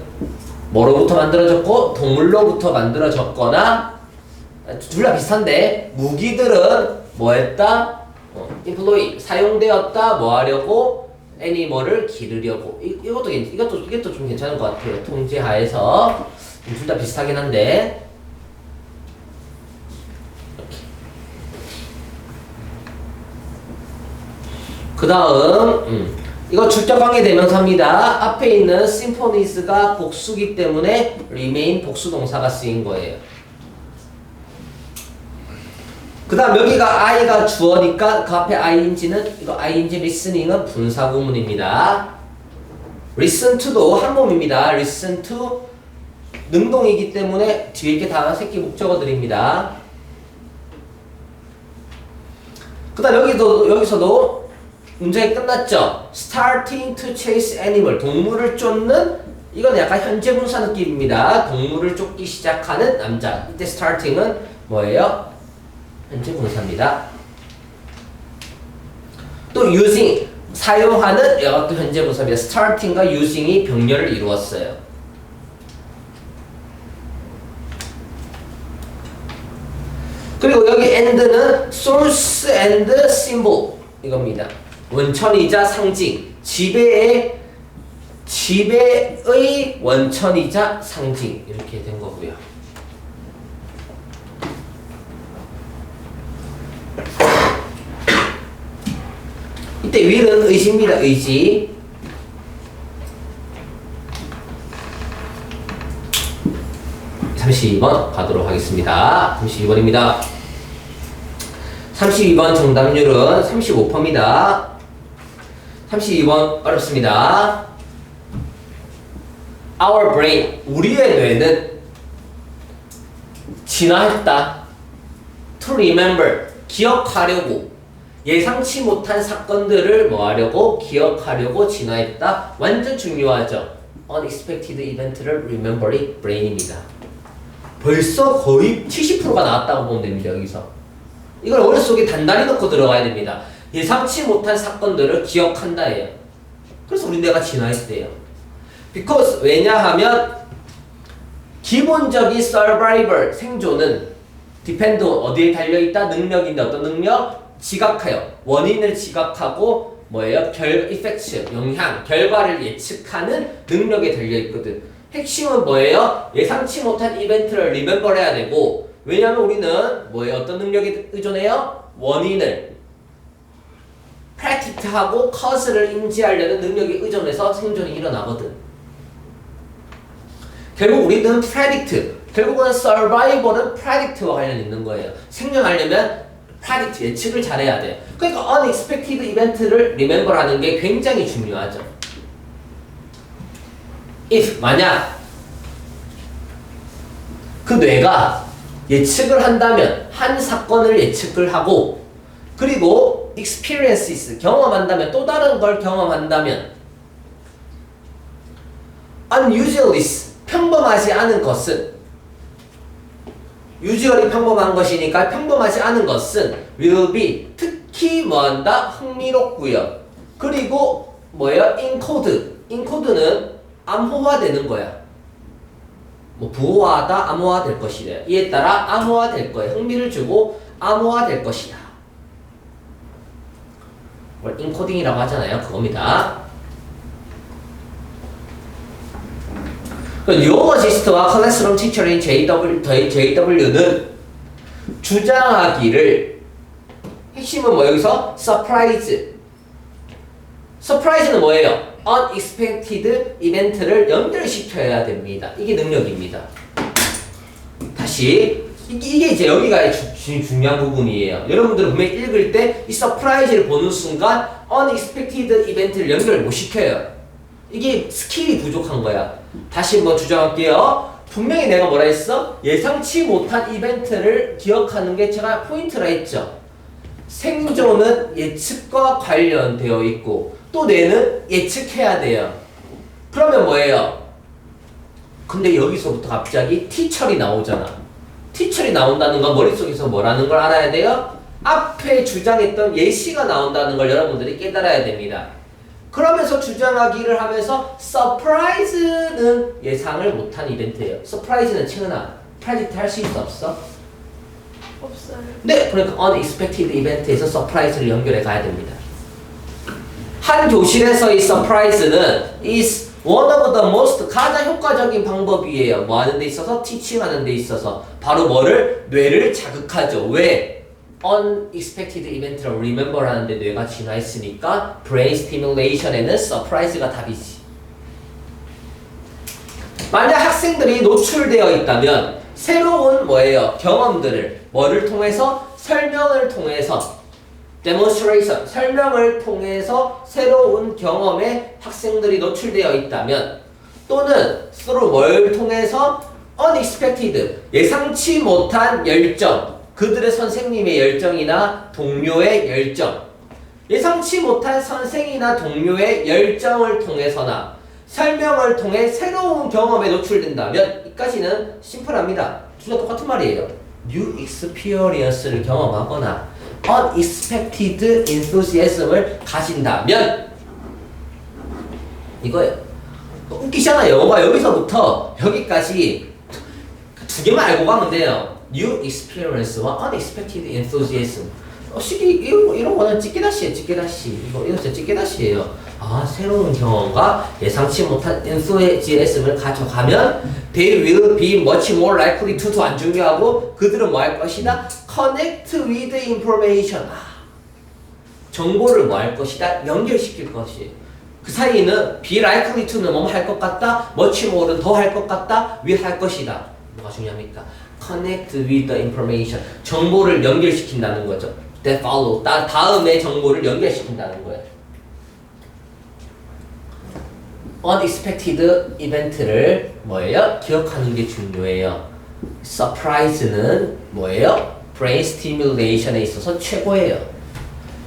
뭐로부터 만들어졌고 동물로부터 만들어졌거나 둘 다 비슷한데 무기들은 뭐했다? employ 사용되었다. 뭐 하려고? 애니멀을 기르려고. 이것도 좀 괜찮은 것 같아요. 통제하에서 둘 다 비슷하긴 한데. 그 다음 이거 출적관계 대명사입니다. 앞에 있는 symphonies가 복수기 때문에 remain 복수동사가 쓰인 거예요. 그 다음 여기가 I가 주어니까 그 앞에 ing는 이거 ing listening은 분사구문입니다. listen to도 한 몸입니다. listen to 능동이기 때문에 뒤에 이렇게 다 새끼 목적어들입니다. 그 다음 여기서도 문장이 끝났죠. starting to chase animal 동물을 쫓는 이건 약간 현재 분사 느낌입니다. 동물을 쫓기 시작하는 남자. 이때 starting은 뭐예요? 현재 분사입니다. 또 using 사용하는 이것도 현재 분사입니다. starting과 using이 병렬을 이루었어요. 그리고 여기 and는 source and symbol 이겁니다. 원천이자 상징, 지배의 원천이자 상징 이렇게 된 거고요. 이때 will은 의지입니다. 의지. (32번) 가도록 하겠습니다. 32번입니다. 32번 정답률은 35%입니다. 32번 어렵습니다. Our brain, 우리의 뇌는 진화했다. To remember, 기억하려고. 예상치 못한 사건들을 뭐 하려고? 기억하려고 진화했다. 완전 중요하죠. Unexpected event를 remembering brain입니다. 벌써 거의 70%가 나왔다고 보면 됩니다. 여기서. 이걸 머릿속에 단단히 넣고 들어가야 됩니다. 예상치 못한 사건들을 기억한다예요. 그래서 우리 뇌가 진화했대요. because 왜냐하면 기본적인 survival 생존은 depend on 어디에 달려있다? 능력인데 어떤 능력? 지각하여 원인을 지각하고 뭐예요? effects 영향 결과를 예측하는 능력에 달려있거든. 핵심은 뭐예요? 예상치 못한 이벤트를 remember 해야 되고 왜냐면 우리는 뭐예요? 어떤 능력에 의존해요? 원인을 predict하고 cause를 인지하려는 능력에 의존해서 생존이 일어나거든. 결국 우리는 predict, 결국은 survival은 predict와 관련 있는 거예요. 생존하려면 predict, 예측을 잘해야 돼요. 그러니까 unexpected 이벤트를 remember 하는 게 굉장히 중요하죠. if, 만약 그 뇌가 예측을 한다면 한 사건을 예측을 하고 그리고 experiences, 경험한다면 또 다른 걸 경험한다면 unusually, 평범하지 않은 것은 usually 평범한 것이니까 평범하지 않은 것은 will be 특히 뭐한다? 흥미롭고요. 그리고 뭐예요? encode는 암호화되는 거야. 뭐 부호화하다, 암호화될 것이래요. 이에 따라 암호화될 거예요. 흥미를 주고 암호화될 것이다. 뭘 인코딩이라고 하잖아요. 그겁니다. 뉴어머지스트와 클래스룸 티처인 JW는 주장하기를 핵심은 뭐 여기서 서프라이즈는 뭐예요? unexpected 이벤트를 연결시켜야 됩니다. 이게 능력입니다. 다시 이게 이제 여기가 중요한 부분이에요. 여러분들은 분명히 읽을 때 이 서프라이즈를 보는 순간 unexpected 이벤트를 연결을 못 시켜요. 이게 스킬이 부족한 거야. 다시 한번 주장할게요. 분명히 내가 뭐라 했어? 예상치 못한 이벤트를 기억하는 게 제가 포인트라 했죠. 생존은 예측과 관련되어 있고 또 뇌는 예측해야 돼요. 그러면 뭐예요? 근데 여기서부터 갑자기 티철이 나오잖아. 티철이 나온다는 건 머릿속에서 뭐라는 걸 알아야 돼요? 앞에 주장했던 예시가 나온다는 걸 여러분들이 깨달아야 됩니다. 그러면서 주장하기를 하면서 서프라이즈는 예상을 못한 이벤트예요. 서프라이즈는 채은아, 프레디트 할 수 있어 없어? 없어요. 네, 그러니까 unexpected 이벤트에서 서프라이즈를 연결해 가야 됩니다. 한 교실에서의 서프라이즈는 is one of the most 가장 효과적인 방법이에요. 뭐 하는 데 있어서? teaching 하는 데 있어서. 바로 뭐를? 뇌를 자극하죠. 왜? unexpected 이벤트를 remember 하는데 뇌가 진화했으니까 brain stimulation에는 surprise가 답이지. 만약 학생들이 노출되어 있다면 새로운 뭐예요? 경험들을 뭐를 통해서? 설명을 통해서 demonstration, 설명을 통해서 새로운 경험에 학생들이 노출되어 있다면 또는 서로 뭘 통해서? unexpected, 예상치 못한 열정, 그들의 선생님의 열정이나 동료의 열정, 예상치 못한 선생이나 동료의 열정을 통해서나 설명을 통해 새로운 경험에 노출된다면 이까지는 심플합니다. 둘 다 똑같은 말이에요. New experience를 경험하거나 unexpected enthusiasm을 가진다면 이거예요. 웃기잖아요. 영어가 여기서부터 여기까지 두 개만 알고 가면 돼요. New experience와 unexpected enthusiasm. 이런 거는 찌개다시예요. 이거 진짜 찌개다시예요. 아, 새로운 경험과 예상치 못한 enthusiasm을 가져가면 they will be much more likely to도 안 중요하고 그들은 뭐 할 것이다? connect with information. 정보를 뭐 할 것이다? 연결시킬 것이에요. 그 사이에는 be likely to는 뭐 할 것 같다? much more는 더 할 것 같다? will 할 것이다. 뭐가 중요합니까? connect with the information. 정보를 연결시킨다는 거죠. that follow. 다음에 정보를 연결시킨다는 거예요. unexpected 이벤트를 뭐예요? 기억하는 게 중요해요. surprise는 뭐예요? brain stimulation에 있어서 최고예요.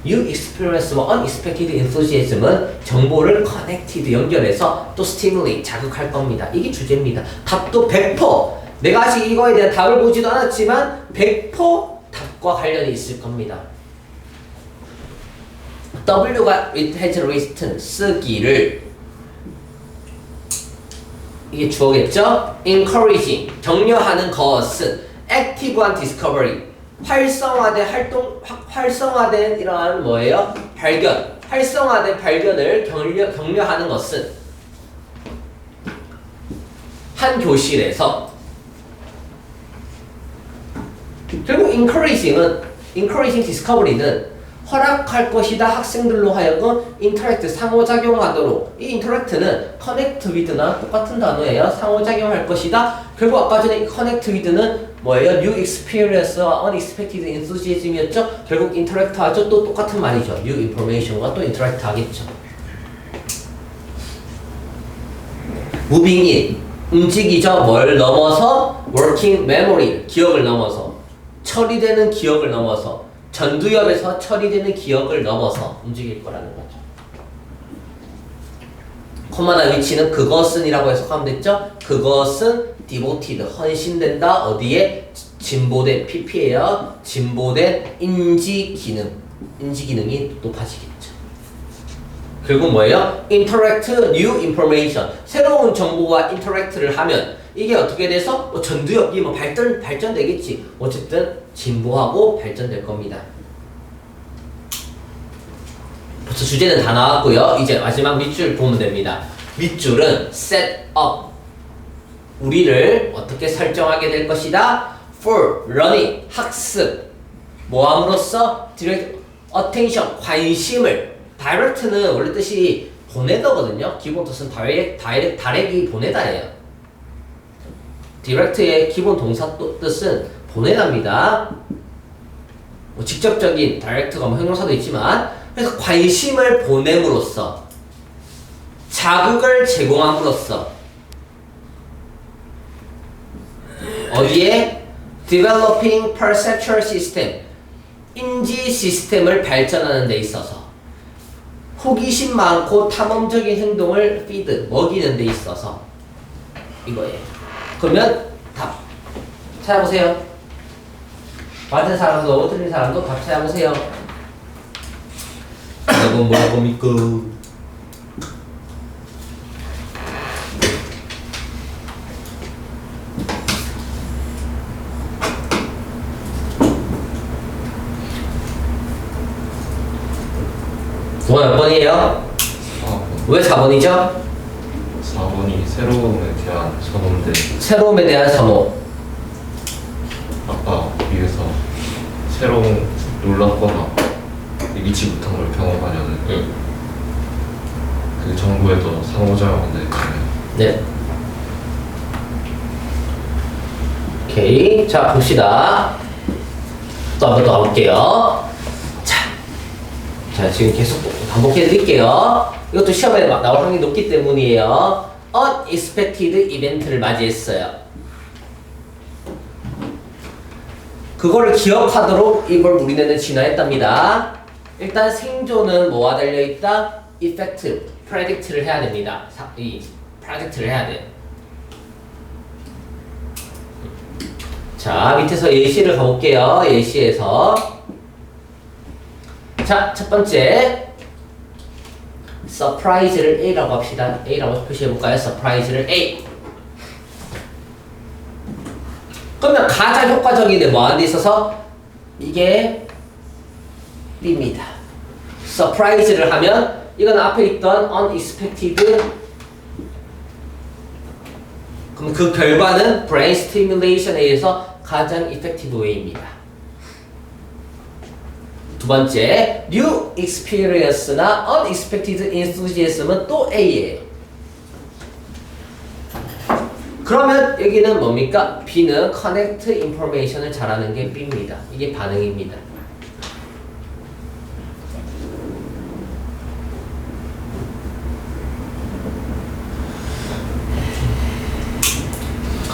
new experience와 unexpected enthusiasm은 정보를 connected 연결해서 또 stimulate 자극할 겁니다. 이게 주제입니다. 답도 100%. 내가 아직 이거에 대한 답을 보지도 않았지만 100% 답과 관련이 있을 겁니다. W가 it has written 쓰기를 이게 주어겠죠? encouraging 격려하는 것은 active한 discovery 활성화된 이러한 뭐예요? 발견 활성화된 발견을 격려하는 것은 한 교실에서 결국 encouraging discovery는 허락할 것이다 학생들로 하여금 interact 상호작용하도록 이 interact는 connect with나 똑같은 단어예요. 상호작용할 것이다. 결국 아까 전에 connect with는 뭐예요? new experience와 unexpected enthusiasm이었죠. 결국 interact 하죠. 또 똑같은 말이죠. new information과 또 interact 하겠죠. moving in 움직이죠. 뭘 넘어서 working memory 기억을 넘어서 처리되는 기억을 넘어서 전두엽에서 처리되는 기억을 넘어서 움직일 거라는 거죠. 코마나 위치는 그것은 이라고 해석하면 됐죠? 그것은 devoted, 헌신된다. 어디에? 진보된 PP예요. 진보된 인지 기능이 높아지겠죠. 결국 뭐예요? interact new information. 새로운 정보와 interact를 하면 이게 어떻게 돼서 전두엽이 발전되겠지. 어쨌든 진보하고 발전될 겁니다. 벌써 주제는 다 나왔고요. 이제 마지막 밑줄 보면 됩니다. 밑줄은 set up. 우리를 어떻게 설정하게 될 것이다. for learning 학습. 뭐함으로써 direct attention 관심을. direct는 원래 뜻이 보내다거든요. 기본 뜻은 다렉이 보내다예요. direct의 기본 동사 뜻은 보내답니다. 뭐 직접적인 direct가 뭐 형용사도 있지만 그래서 관심을 보냄으로써 자극을 제공함으로써 어디에? developing perceptual system 인지 시스템을 발전하는 데 있어서 호기심 많고 탐험적인 행동을 feed 먹이는 데 있어서 이거예요. 그러면 답 찾아보세요. 맞은 사람도 틀린 사람도 답 찾아보세요. 여러분 뭐 할 겁니까? 몇 번이에요? 4번. 왜 4번이죠? 4번이 새로움에 대한 선호인데 새로움에 대한 선호. 아까 위에서 새로운 놀랍거나 예기치 못한 걸 경험하려는 그 정보에도 상호작용한다 했잖아요. 네. 오케이. 자, 봅시다. 또 한 번 더 가볼게요. 자, 지금 계속 반복해 드릴게요. 이것도 시험에 나올 확률이 높기 때문이에요. unexpected 이벤트를 맞이했어요. 그거를 기억하도록 이걸 우리는 진화했답니다. 일단 생존은 뭐와 달려있다? effective, predict를 해야 됩니다. 이 predict를 해야 돼요. 자, 밑에서 예시를 가볼게요. 예시에서 자, 첫 번째 surprise를 A라고 합시다. A라고 표시해볼까요? surprise를 A. 그러면 가장 효과적인 뭐하는 데 있어서 이게 B입니다. surprise를 하면 이건 앞에 있던 unexpected 그럼 그 결과는 brain stimulation에 의해서 가장 effective way입니다. 두 번째, new experience나 unexpected enthusiasm은 또 A예요. 그러면 여기는 뭡니까? B는 connect information을 잘하는 게 B입니다. 이게 반응입니다.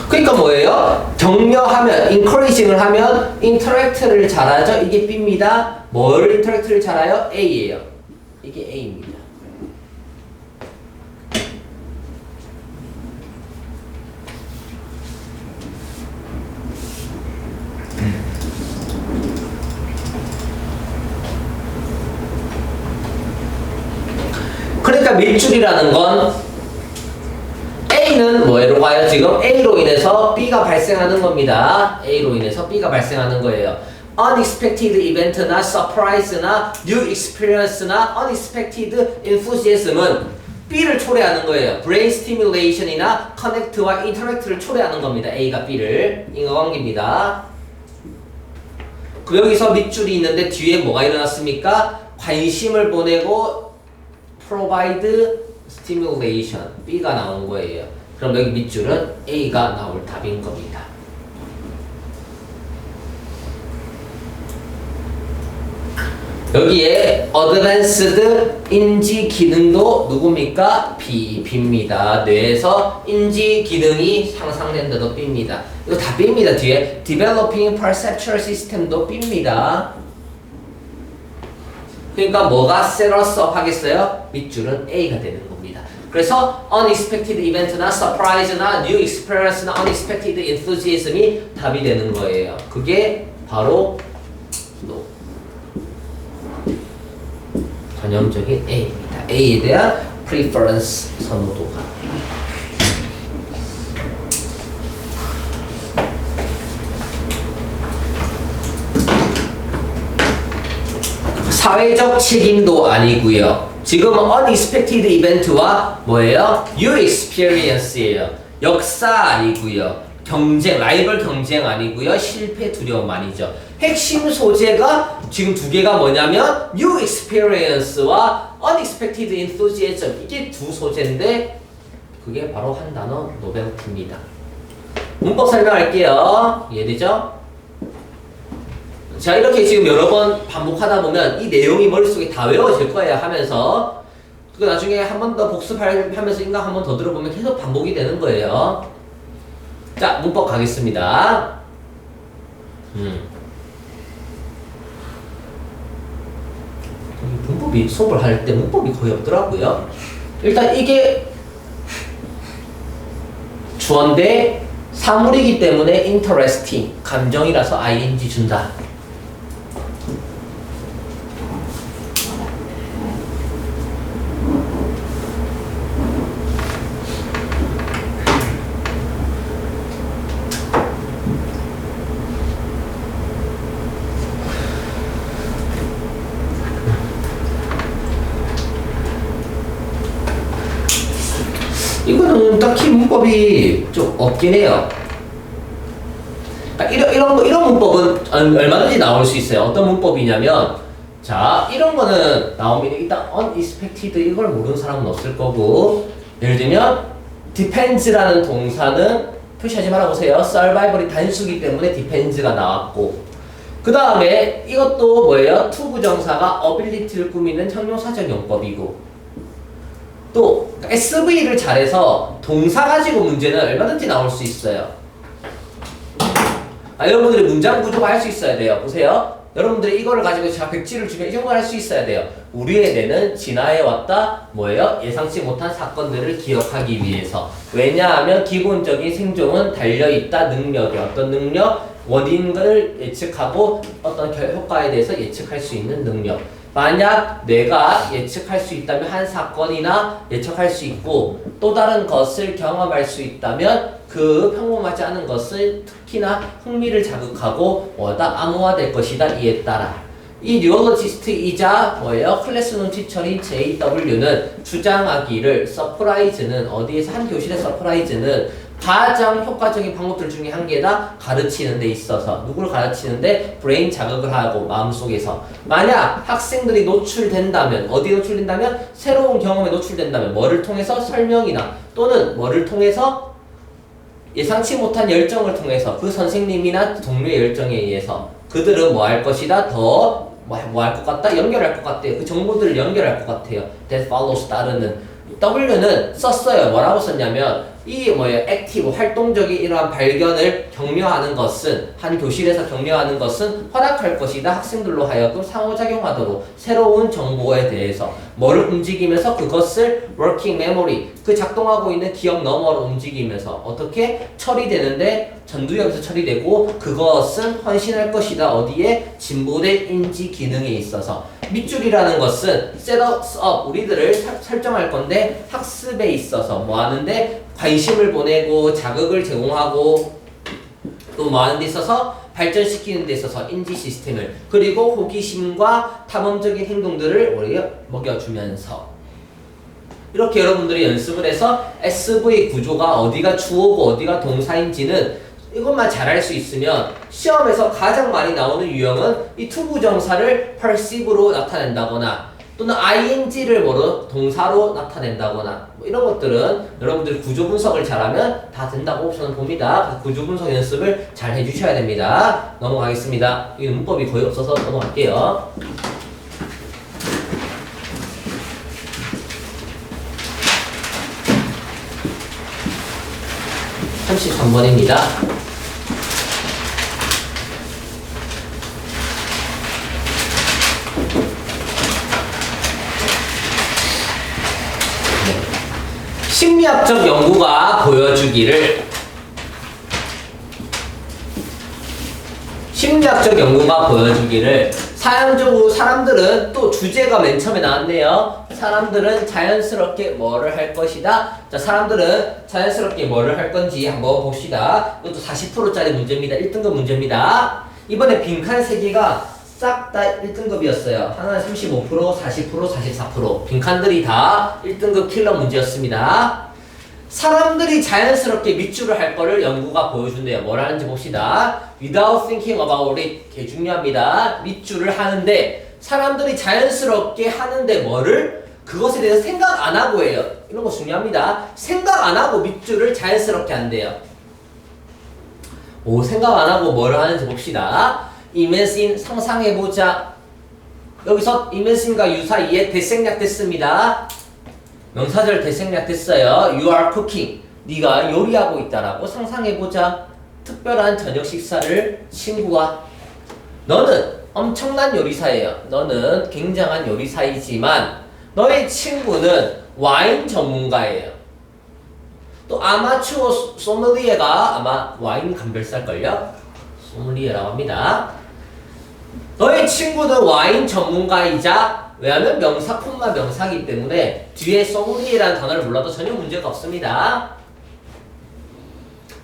그러니까 뭐예요? 격려하면, encouraging을 하면 interact를 잘하죠? 이게 B입니다. 뭘 interact를 잘해요? A예요. 이게 A입니다. 그러니까 밑줄이라는 건 A는 뭐예요? 뭐가요? 지금 A로 인해서 B가 발생하는 겁니다. A로 인해서 B가 발생하는 거예요. unexpected event나 surprise나 new experience나 unexpected enthusiasm은 B를 초래하는 거예요. brain stimulation이나 connect와 interact를 초래하는 겁니다. A가 B를. 인과관계입니다. 그 여기서 밑줄이 있는데 뒤에 뭐가 일어났습니까? 관심을 보내고 provide stimulation B가 나온 거예요. 그럼 여기 밑줄은 A가 나올 답인 겁니다. 여기에 advanced 인지 기능도 누굽니까? B입니다. 뇌에서 인지 기능이 향상된다도 B입니다. 이거 다 B입니다. 뒤에 developing perceptual system도 B입니다. 그러니까 뭐가 셋업 하겠어요? 밑줄은 A가 되는 겁니다. 그래서 unexpected event나 surprise나 new experience나 unexpected enthusiasm이 답이 되는 거예요. 그게 바로 전형적인 A입니다. A에 대한 preference 선호도가. 사회적 책임도 아니고요. 지금 unexpected event와 뭐예요? new experience예요. 역사 아니고요. 경쟁, 라이벌 경쟁 아니고요. 실패 두려움 아니죠. 핵심 소재가 지금 두 개가 뭐냐면 new experience와 unexpected enthusiasm 이게 두 소재인데 그게 바로 한 단어 노벨트입니다. 문법 설명할게요. 이해되죠? 자 이렇게 지금 여러 번 반복하다 보면 이 내용이 머릿속에 다 외워질 거예요 하면서 그 나중에 한 번 더 복습하면서 인강 한 번 더 들어보면 계속 반복이 되는 거예요. 자 문법 가겠습니다. 문법이 수업을 할 때 문법이 거의 없더라고요. 일단 이게 주어인데 사물이기 때문에 interesting 감정이라서 ing 준다. 이거는 딱히 문법이 좀 없긴 해요. 이런 문법은 얼마든지 나올 수 있어요. 어떤 문법이냐면, 자, 이런 거는 나오면 일단 unexpected 이걸 모르는 사람은 없을 거고, 예를 들면 depends라는 동사는 표시하지 말아 보세요. survival이 단수기 때문에 depends가 나왔고, 그 다음에 이것도 뭐예요? to 부정사가 ability를 꾸미는 형용사적 용법이고. 또 SV를 잘해서 동사 가지고 문제는 얼마든지 나올 수 있어요. 여러분들이 문장 구조가 할 수 있어야 돼요. 보세요. 여러분들이 이거를 가지고 제가 백지를 주면 이 정도 할 수 있어야 돼요. 우리의 뇌는 진화해 왔다 뭐예요? 예상치 못한 사건들을 기억하기 위해서. 왜냐하면 기본적인 생존은 달려있다 능력이 어떤 능력? 원인을 예측하고 어떤 효과에 대해서 예측할 수 있는 능력. 만약 뇌가 예측할 수 있다면 한 사건이나 예측할 수 있고 또 다른 것을 경험할 수 있다면 그 평범하지 않은 것을 특히나 흥미를 자극하고 뭐다 암호화될 것이다. 이에 따라 이 뉴럴로지스트이자 뭐예요? 클래스룸 티처인 JW는 주장하기를 서프라이즈는 어디에서 한 교실의 서프라이즈는 가장 효과적인 방법들 중에 한 개다. 가르치는 데 있어서 누구를 가르치는데 브레인 자극을 하고 마음속에서 만약 학생들이 노출된다면 어디에 노출된다면 새로운 경험에 노출된다면 뭐를 통해서 설명이나 또는 뭐를 통해서 예상치 못한 열정을 통해서 그 선생님이나 동료의 열정에 의해서 그들은 뭐 할 것이다 더 뭐 할 것 같다 연결할 것 같아요. 그 정보들을 연결할 것 같아요. That follows 따르는 W는 썼어요. 뭐라고 썼냐면 이 뭐예요? 액티브 활동적인 이러한 발견을 격려하는 것은 한 교실에서 격려하는 것은 허락할 것이다. 학생들로 하여금 상호작용하도록 새로운 정보에 대해서 뭐를 움직이면서 그것을 working memory 그 작동하고 있는 기억 너머로 움직이면서 어떻게 처리되는데 전두엽에서 처리되고 그것은 헌신할 것이다. 어디에? 진보된 인지 기능에 있어서 밑줄이라는 것은 셋업 우리들을 설정할 건데 학습에 있어서 뭐 하는데 관심을 보내고 자극을 제공하고 또 뭐 하는 데 있어서 발전시키는 데 있어서 인지 시스템을 그리고 호기심과 탐험적인 행동들을 우리가 먹여주면서 이렇게 여러분들이 연습을 해서 SV 구조가 어디가 주어고 어디가 동사인지는 이것만 잘할 수 있으면 시험에서 가장 많이 나오는 유형은 이 투부정사를 perceive로 나타낸다거나 또는 ing를 뭐로 동사로 나타낸다거나 뭐 이런 것들은 여러분들 구조 분석을 잘하면 다 된다고 저는 봅니다. 그래서 구조 분석 연습을 잘 해주셔야 됩니다. 넘어가겠습니다. 이 문법이 거의 없어서 넘어갈게요. 33번입니다. 심리학적 연구가 보여주기를 사용적으로 사람들은 또 주제가 맨 처음에 나왔네요. 사람들은 자연스럽게 뭐를 할 것이다. 자, 사람들은 자연스럽게 뭐를 할 건지 한번 봅시다. 이것도 40%짜리 문제입니다. 1등급 문제입니다. 이번에 빈칸 3개가 싹 다 1등급이었어요. 하나는 35%, 40%, 44%. 빈칸들이 다 1등급 킬러 문제였습니다. 사람들이 자연스럽게 밑줄을 할 거를 연구가 보여준대요. 뭘 하는지 봅시다. Without thinking about it. 게 중요합니다. 밑줄을 하는데 사람들이 자연스럽게 하는데 뭐를? 그것에 대해서 생각 안 하고 해요. 이런 거 중요합니다. 생각 안 하고 밑줄을 자연스럽게 한대요. 생각 안 하고 뭘 하는지 봅시다. imagine 상상해보자. 여기서 imagine과 유사이에 대생략 됐습니다. 명사절 대생략 됐어요. You are cooking. 네가 요리하고 있다라고 상상해보자. 특별한 저녁 식사를 친구와 너는 엄청난 요리사예요. 너는 굉장한 요리사이지만 너의 친구는 와인 전문가예요. 또 아마추어 소믈리에가 아마 와인 감별사일걸요? 소믈리에라고 합니다. 너의 친구는 와인 전문가이자 왜냐하면 명사, 콤마 명사이기 때문에 뒤에 소믈리에라는 단어를 몰라도 전혀 문제가 없습니다.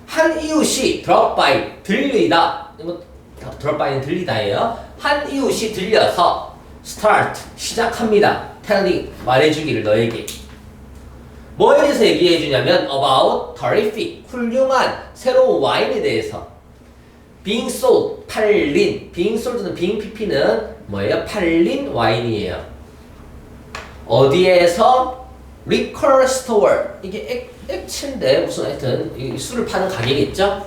한 이웃이 drop by, 들리다. 이거 drop by는 들리다예요. 한 이웃이 들려서 start, 시작합니다. telling, 말해주기를 너에게. 뭐에 대해서 얘기해주냐면 about terrific, 훌륭한 새로운 와인에 대해서. being sold, 팔린. being sold는 being pp는 뭐예요? 팔린 와인이에요. 어디에서? liquor store. 이게 액체인데 무슨 하여튼 술을 파는 가게겠죠?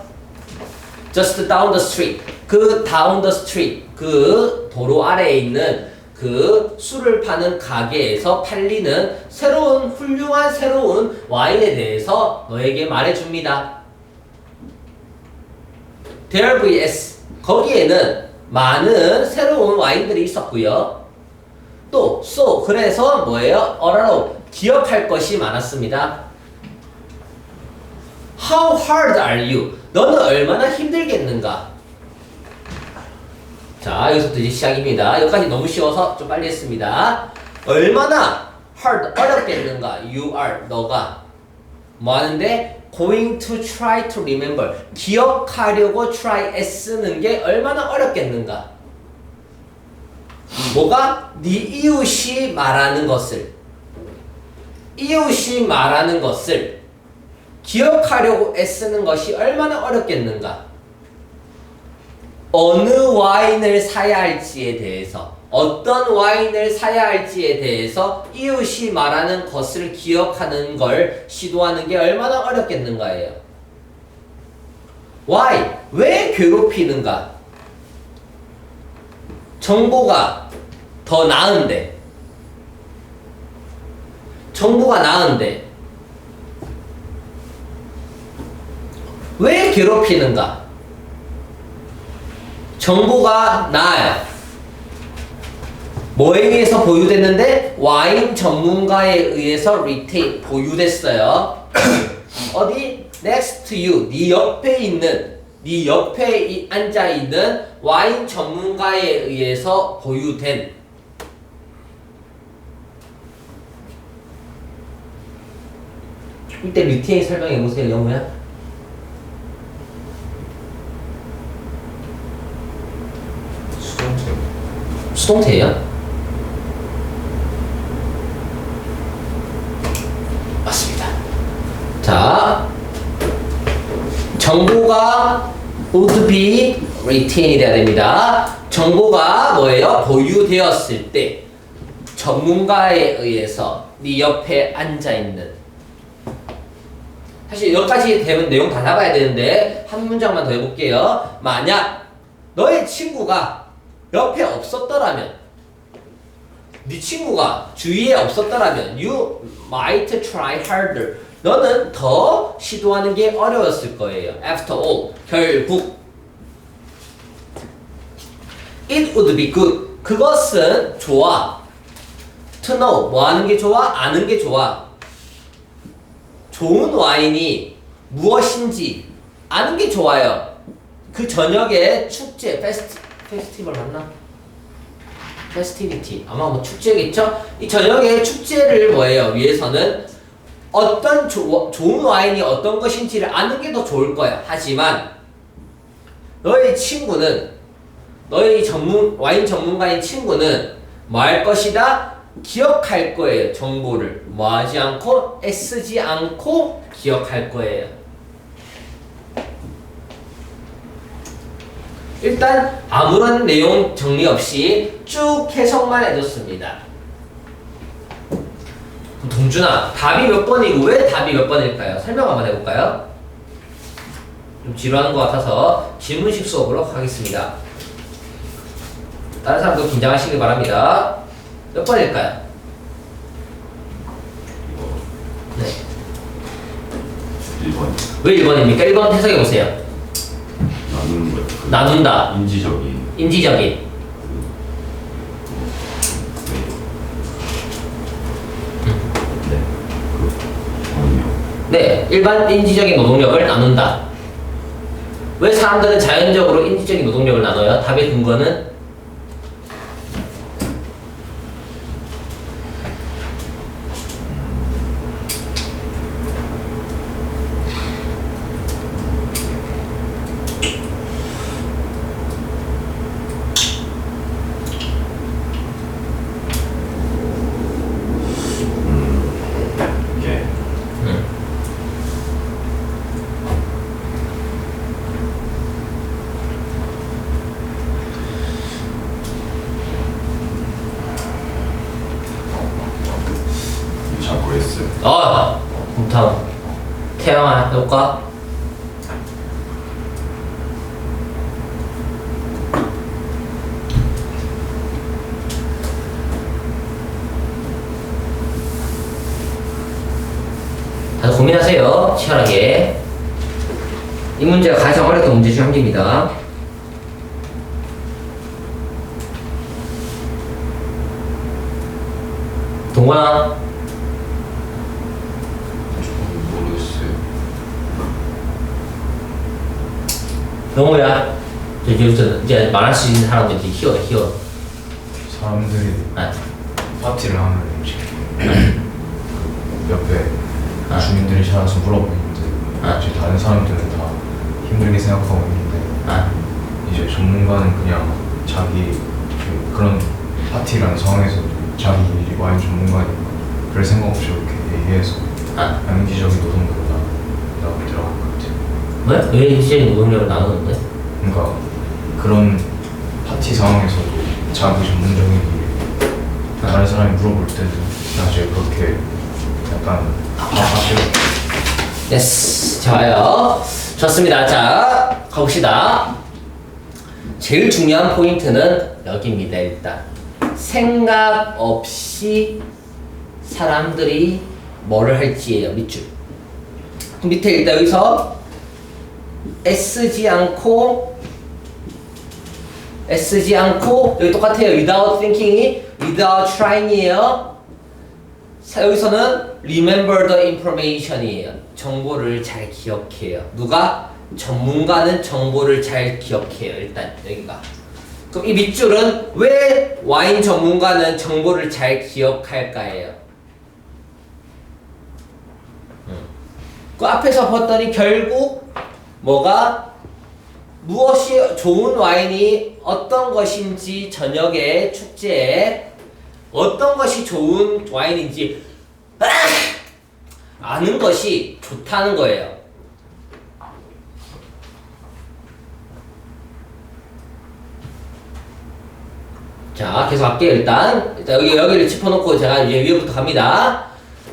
just down the street. 그 down the street. 그 도로 아래에 있는 그 술을 파는 가게에서 팔리는 훌륭한 새로운 와인에 대해서 너에게 말해줍니다. there vs. 거기에는 많은 새로운 와인들이 있었고요. 또 so 그래서 뭐예요? allow 기억할 것이 많았습니다. How hard are you? 너는 얼마나 힘들겠는가? 자, 여기서부터 이제 시작입니다. 여기까지 너무 쉬워서 좀 빨리 했습니다. 얼마나 hard 어렵겠는가? You are 너가 뭐 하는데? going to try to remember 기억하려고 try 애쓰는 게 얼마나 어렵겠는가? 뭐가? 네 이웃이 말하는 것을 기억하려고 애쓰는 것이 얼마나 어렵겠는가? 어느 와인을 사야 할지에 대해서 어떤 와인을 사야 할지에 대해서 이웃이 말하는 것을 기억하는 걸 시도하는 게 얼마나 어렵겠는가예요. Why? 왜 괴롭히는가? 정보가 더 나은데 왜 괴롭히는가? 정보가 나아요. 뭐에 의해서 보유됐는데? 와인 전문가에 의해서 retain, 보유됐어요. 어디? next to you, 네 옆에 앉아있는 와인 전문가에 의해서 보유된 이때 리테인 설명해 보세요. 영우야. 수동태. 수동태예요? 맞습니다. 자, 정보가 would be retained 돼야 됩니다. 정보가 뭐예요? 보유되었을 때 전문가에 의해서 네 옆에 앉아있는, 사실 여기까지 되면 내용 다 나가야 되는데 한 문장만 더 해볼게요. 만약 너의 친구가 옆에 없었더라면, 네 친구가 주위에 없었더라면 you might try harder. 너는 더 시도하는 게 어려웠을 거예요. After all, 결국 it would be good. 그것은 좋아. To know, 뭐 하는 게 좋아? 아는 게 좋아. 좋은 와인이 무엇인지 아는 게 좋아요. 그 저녁에 축제, 페스티벌 맞나? 페스티비티, 아마 뭐 축제겠죠? 이 저녁에 축제를 뭐예요? 위해서는 어떤 좋은 와인이 어떤 것인지를 아는 게 더 좋을 거야. 하지만 너의 친구는, 너의 와인 전문가인 친구는 뭐 할 것이다? 기억할 거예요. 정보를 뭐 하지 않고, 애쓰지 않고 기억할 거예요. 일단 아무런 내용 정리 없이 쭉 해석만 해줬습니다. 동준아, 답이 몇 번이고 왜 답이 몇 번일까요? 설명 한번 해볼까요? 좀 지루한 것 같아서 질문식 수업으로 가겠습니다. 다른 사람도 긴장하시길 바랍니다. 몇 번일까요? 네. 1번 왜 1번입니까? 1번 해석해보세요. 나누는 거예요. 나눈다. 인지적인 인지적인. 네, 일반 인지적인 노동력을 나눈다. 왜 사람들은 자연적으로 인지적인 노동력을 나눠요? 답의 근거는 게 자꾸 S 그럼 다음 태양아 해볼까? 다들 고민하세요. 치열하게. 이 문제가 가장 어려웠던 문제 중 한 개입니다. 동관아, 모르겠어요. 영호야. 이제 말할 수 있는 사람들 이제 희어. 사람들이 아, 파티를 하면 이제 옆에 아. 주민들이 찾아서 물어보는데 아. 이제 다른 사람들은 다 힘들게 생각하고 있는데 아, 이제 전문가는 그냥 자기 그런 파티라는 상황에서도 자기 와인 전문가니까 별 생각 없이 이렇게 얘기해서 아. 양지적인 노동력보다 나오게 들어갈 것 같아요. 왜 인지적인 노동력을 나누는데? 그러니까 그런 파티 상황에서도 자기 전문적인 일 다른 사람이 물어볼 때도 사실 그렇게 약간 답답해요. 예스, 좋아요. 좋습니다. 자, 가봅시다. 제일 중요한 포인트는 여기입니다. 일단 생각 없이 사람들이 뭐를 할지예요. 밑줄. 밑에 일단 여기서 애쓰지 않고 여기 똑같아요. without thinking이 without trying이에요. 여기서는 remember the information이에요. 정보를 잘 기억해요. 누가? 전문가는 정보를 잘 기억해요. 일단 여기가. 그럼 이 밑줄은 왜 와인 전문가는 정보를 잘 기억할까예요? 그 앞에서 봤더니 결국 뭐가 무엇이 좋은 와인이 어떤 것인지 저녁에 축제에 어떤 것이 좋은 와인인지 아는 것이 좋다는 거예요. 자, 계속 할게요. 일단 여기를 짚어놓고 제가 이제 위에부터 갑니다.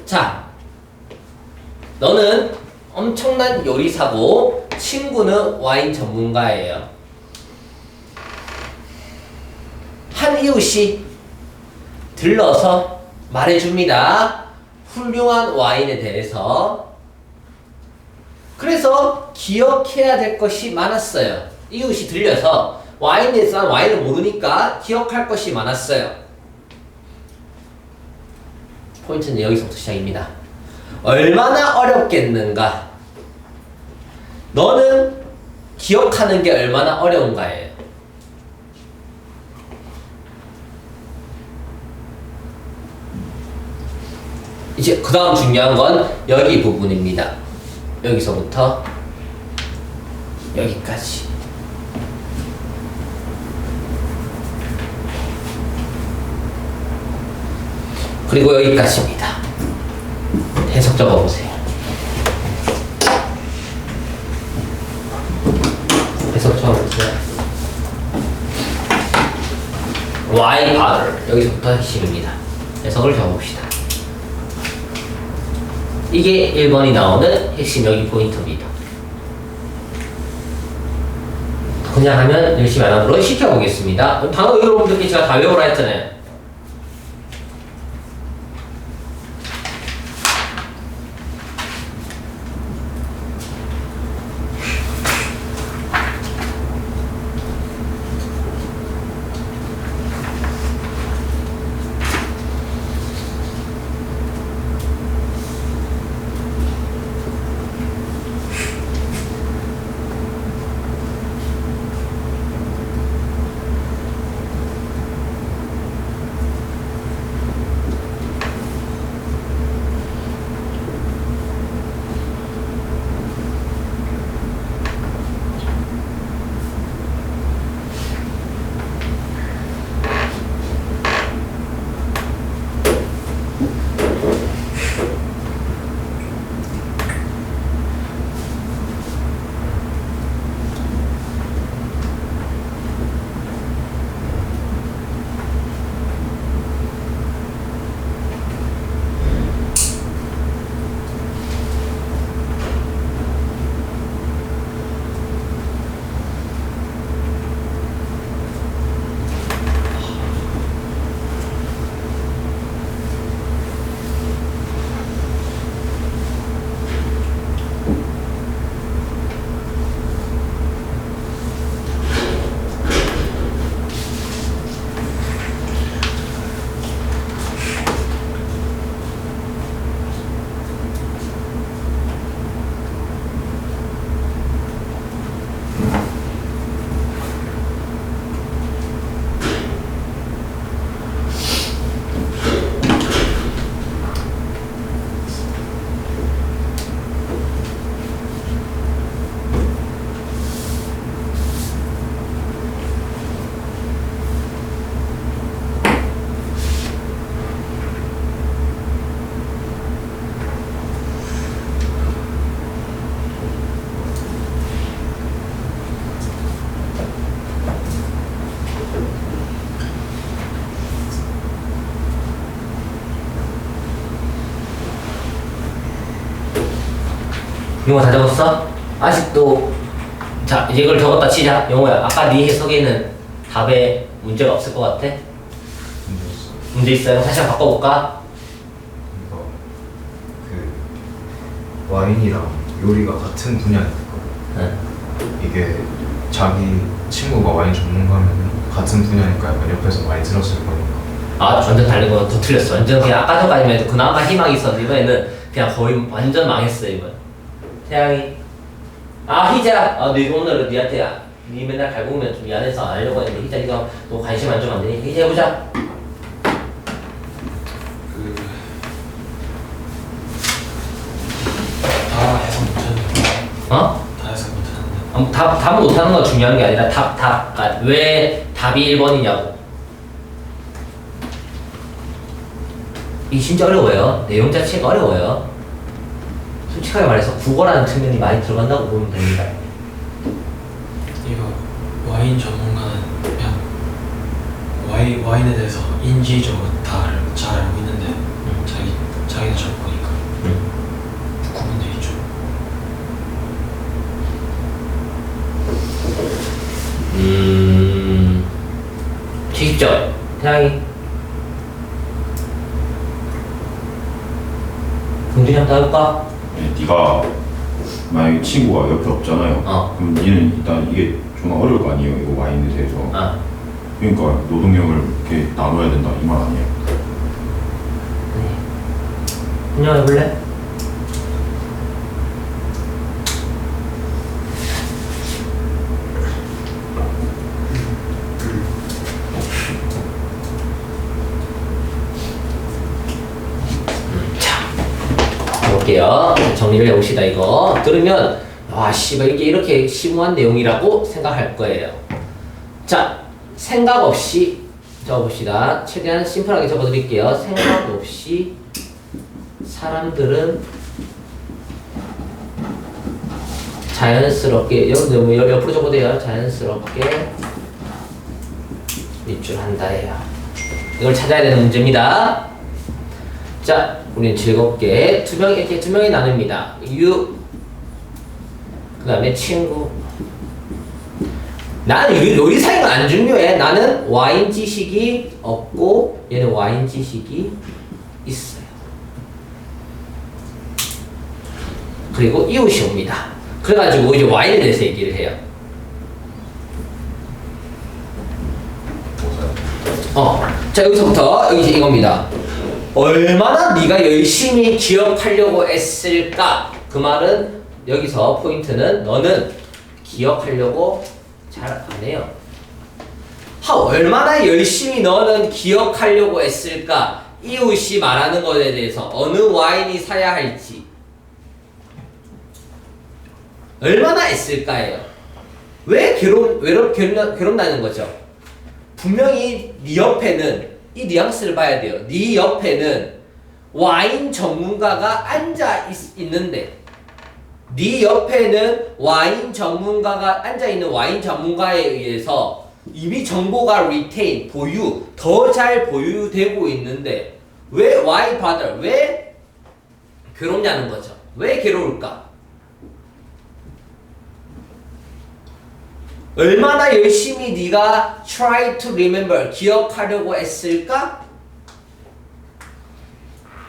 자, 너는 엄청난 요리사고 친구는 와인 전문가예요. 한 이웃이 들러서 말해줍니다. 훌륭한 와인에 대해서. 그래서 기억해야 될 것이 많았어요. 이웃이 들려서 와인에 대해서 난 와인을 모르니까 기억할 것이 많았어요. 포인트는 여기서부터 시작입니다. 얼마나 어렵겠는가? 너는 기억하는 게 얼마나 어려운가예요. 이제 그 다음 중요한 건 여기 부분입니다. 여기서부터 여기까지. 그리고 여기까지입니다. 해석 적어보세요. 해석 적어보세요. Why bother? 여기서부터 핵심입니다. 해석을 적어봅시다. 이게 1번이 나오는 핵심 여기 포인트입니다. 그냥 하면 열심히 안 하도록 시켜보겠습니다. 단어 여러분들께 제가 다 외우라 했잖아요. 영호 다 적었어? 아직도. 자, 이제 이걸 적었다 치자. 영호야, 아까 네 해석에는 답에 문제가 없을 것 같아? 문제 있어요? 다시 한번 바꿔볼까? 이거 그 와인이랑 요리가 같은 분야니까 응. 이게 자기 친구가 와인 전문가면 같은 분야니까 약간 옆에서 많이 들었을 거니까. 아, 완전 다른 거 더 틀렸어. 완전 그냥 아까 전까지만 해도 그나마 희망이 있었는데 이번에는 그냥 거의 완전 망했어 이번. 태양이. 아, 희자. 아, 네 오늘 니한테 니 맨날 갈고면 좀 미안해서 안 하려고 했는데 희자 이거 너 관심 안 주면 안 되니까 희자 해보자. 해석 답 못하는 건 중요한 게 아니라 그러니까 왜 답이 1번이냐고. 이 진짜 어려워요. 내용 자체가 어려워요. 솔직하게 말해서 국어라는 측면이 많이 들어간다고 보면 됩니다. 이거 와인 전문가는 그냥 와인에 대해서 인지적으로 다 잘 알고 있는데 자기는 잘 모르니까 구분돼 있죠. 70점. 태양이. 동준이 한번 해볼까? 네, 네가 만약에 친구가 옆에 없잖아요. 그럼 니는 일단 이게 좀 어려울 거 아니에요. 이거 와인에 대해서. 그러니까 노동력을 이렇게 나눠야 된다 이 말 아니에요. 그냥 해볼래? 볼게요. 정리를 해봅시다. 이거 들으면 와 씨발 이게 이렇게 심오한 내용이라고 생각할 거예요. 자, 생각 없이 적어봅시다. 최대한 심플하게 적어드릴게요. 생각 없이 사람들은 자연스럽게 옆으로 적어도 돼요. 자연스럽게 밑줄한다예요. 이걸 찾아야 되는 문제입니다. 자, 우리는 즐겁게 이렇게 두 명이 나눕니다. 유, 그 다음에 친구. 나는 요리사인 건 안 중요해. 나는 와인 지식이 없고 얘는 와인 지식이 있어요. 그리고 이웃이 옵니다. 그래가지고 이제 와인에 대해서 얘기를 해요. 자, 여기서부터 여기 이제 이겁니다. 얼마나 네가 열심히 기억하려고 애쓸까? 그 말은 여기서 포인트는 너는 기억하려고 잘 안 해요. 얼마나 열심히 너는 기억하려고 애쓸까? 이웃이 말하는 것에 대해서 어느 와인이 사야 할지 얼마나 애쓸까예요. 왜 괴롭나는 거죠? 분명히 네 옆에는 이 뉘앙스를 봐야 돼요. 네 옆에는 와인 전문가가 앉아 있는데 네 옆에는 와인 전문가가 앉아있는 와인 전문가에 의해서 이미 정보가 retain, 더 잘 보유되고 있는데 왜 why bother? 왜 괴롭냐는 거죠. 왜 괴로울까? 얼마나 열심히 네가 try to remember, 기억하려고 애쓸까?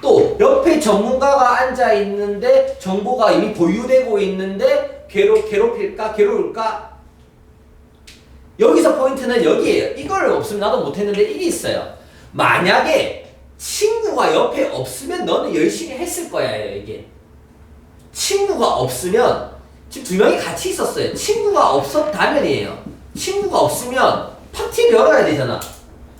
또 옆에 전문가가 앉아 있는데 정보가 이미 보유되고 있는데 괴로울까? 여기서 포인트는 여기에요. 이걸 없으면 나도 못했는데 이게 있어요. 만약에 친구가 옆에 없으면 너는 열심히 했을 거야. 이게 친구가 없으면 지금 두 명이 같이 있었어요. 친구가 없었다면이에요. 친구가 없으면 파티를 열어야 되잖아.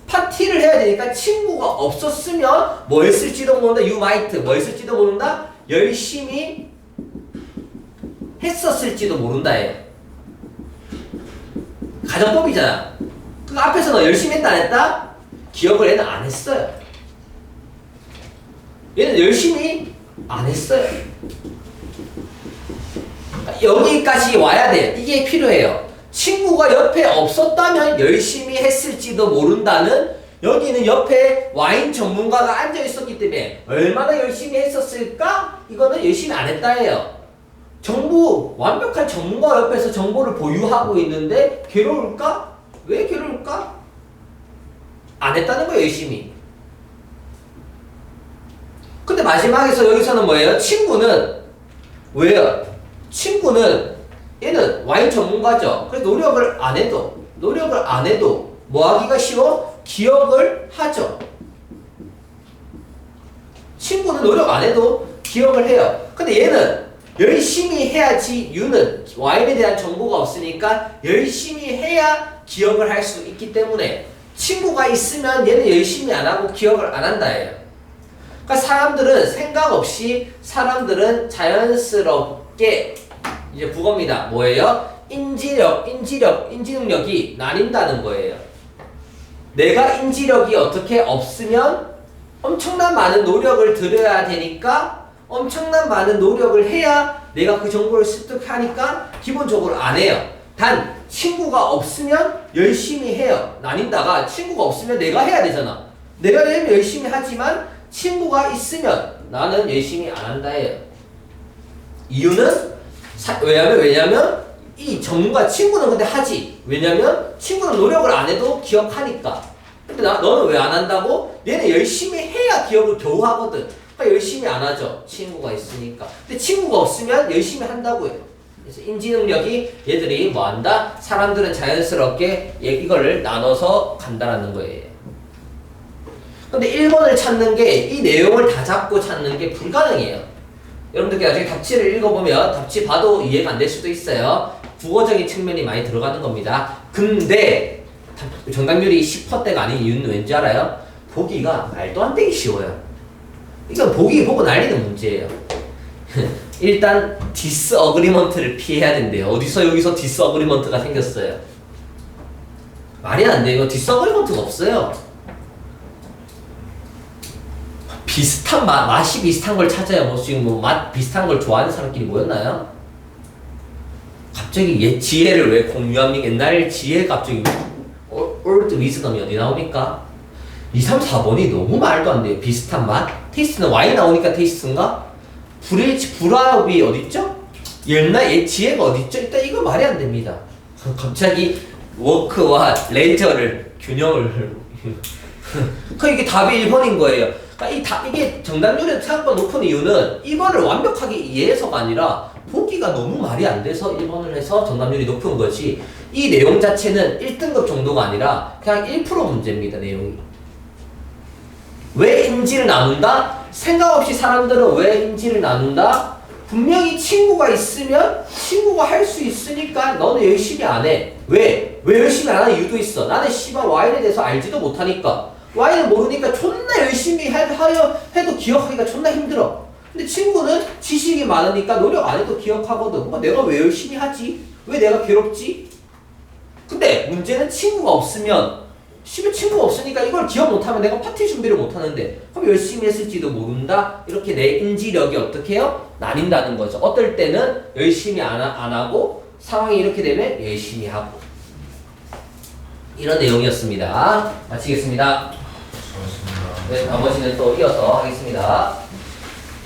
파티를 해야 되니까 친구가 없었으면 뭐 했을지도 모른다. You might. 뭐 했을지도 모른다. 열심히 했었을지도 모른다예요. 가정법이잖아. 그 앞에서 너 열심히 했다 안 했다? 기억을 얘는 안 했어요. 얘는 열심히 안 했어요. 여기까지 와야 돼요. 이게 필요해요. 친구가 옆에 없었다면 열심히 했을지도 모른다는 여기는 옆에 와인 전문가가 앉아 있었기 때문에 얼마나 열심히 했었을까? 이거는 열심히 안 했다예요. 완벽한 전문가 옆에서 정보를 보유하고 있는데 괴로울까? 왜 괴로울까? 안 했다는 거예요, 열심히. 근데 마지막에서 여기서는 뭐예요? 친구는 왜요? 친구는 얘는 와인 전문가죠. 그래서 노력을 안 해도 뭐 하기가 쉬워? 기억을 하죠. 친구는 노력 안 해도 기억을 해요. 근데 얘는 열심히 해야지. 유는 와인에 대한 정보가 없으니까 열심히 해야 기억을 할 수 있기 때문에 친구가 있으면 얘는 열심히 안 하고 기억을 안 한다예요. 그러니까 사람들은 생각 없이 사람들은 자연스럽게 이제 국어입니다. 뭐예요? 인지 능력이 나뉜다는 거예요. 내가 인지력이 어떻게 없으면 엄청난 많은 노력을 들여야 되니까 엄청난 많은 노력을 해야 내가 그 정보를 습득하니까 기본적으로 안 해요. 단 친구가 없으면 열심히 해요. 나뉜다가 친구가 없으면 내가 해야 되잖아. 내가 되면 열심히 하지만 친구가 있으면 나는 열심히 안 한다 해요. 이유는 왜냐면 이 전문가 친구는 근데 하지. 왜냐면 친구는 노력을 안 해도 기억하니까. 근데 너는 왜 안 한다고? 얘는 열심히 해야 기억을 겨우 하거든. 그러니까 열심히 안 하죠. 친구가 있으니까. 근데 친구가 없으면 열심히 한다고요. 그래서 인지 능력이 얘들이 뭐 한다? 사람들은 자연스럽게 이거를 나눠서 간다라는 거예요. 근데 1번을 찾는 게 이 내용을 다 잡고 찾는 게 불가능해요. 여러분들께 나중에 답지를 읽어보면 답지 봐도 이해가 안 될 수도 있어요. 국어적인 측면이 많이 들어가는 겁니다. 근데 정답률이 10%대가 아닌 이유는 왠지 알아요? 보기가 말도 안 되게 쉬워요. 이건 보고 날리는 문제예요. 일단 디스어그리먼트를 피해야 된대요. 어디서 여기서 디스어그리먼트가 생겼어요? 말이 안 돼요. 디스어그리먼트가 없어요. 비슷한 맛이 비슷한 걸 찾아야 뭐 지금 뭐 맛 비슷한 걸 좋아하는 사람끼리 모였나요? 갑자기 지혜를 왜 공유합니까? 옛날 지혜 갑자기 올드 위즈덤이 어디 나옵니까? 2, 3, 4번이 너무 말도 안 돼요. 비슷한 맛? 테이스트는 와인 나오니까 테이스트인가? 불합이 어딨죠? 옛날 지혜가 어딨죠? 일단 이거 말이 안 됩니다. 갑자기 워크와 레저를 균형을 그러니까 이게 답이 1번인 거예요. 그러니까 이게 정답률이 생각보다 높은 이유는 2번을 완벽하게 이해해서가 아니라 보기가 너무 말이 안 돼서 1번을 해서 정답률이 높은 거지. 이 내용 자체는 1등급 정도가 아니라 그냥 1% 문제입니다. 내용이. 왜 인지를 나눈다? 생각 없이 사람들은 왜 인지를 나눈다? 분명히 친구가 있으면 친구가 할 수 있으니까 너는 열심히 안 해. 왜? 왜 열심히 안 하는 이유도 있어. 나는 씨발 와인에 대해서 알지도 못하니까. 와인을 모르니까 존나 열심히 해도 기억하기가 존나 힘들어. 근데 친구는 지식이 많으니까 노력 안 해도 기억하거든. 뭐 내가 왜 열심히 하지? 왜 내가 괴롭지? 근데 문제는 친구가 없으면 친구가 없으니까 이걸 기억 못하면 내가 파티 준비를 못하는데 그럼 열심히 했을지도 모른다. 이렇게 내 인지력이 어떻게 해요? 나뉜다는 거죠. 어떨 때는 열심히 안 하고 상황이 이렇게 되면 열심히 하고 이런 내용이었습니다. 마치겠습니다. 수고하셨습니다. 네, 나머지는 또 이어서 하겠습니다.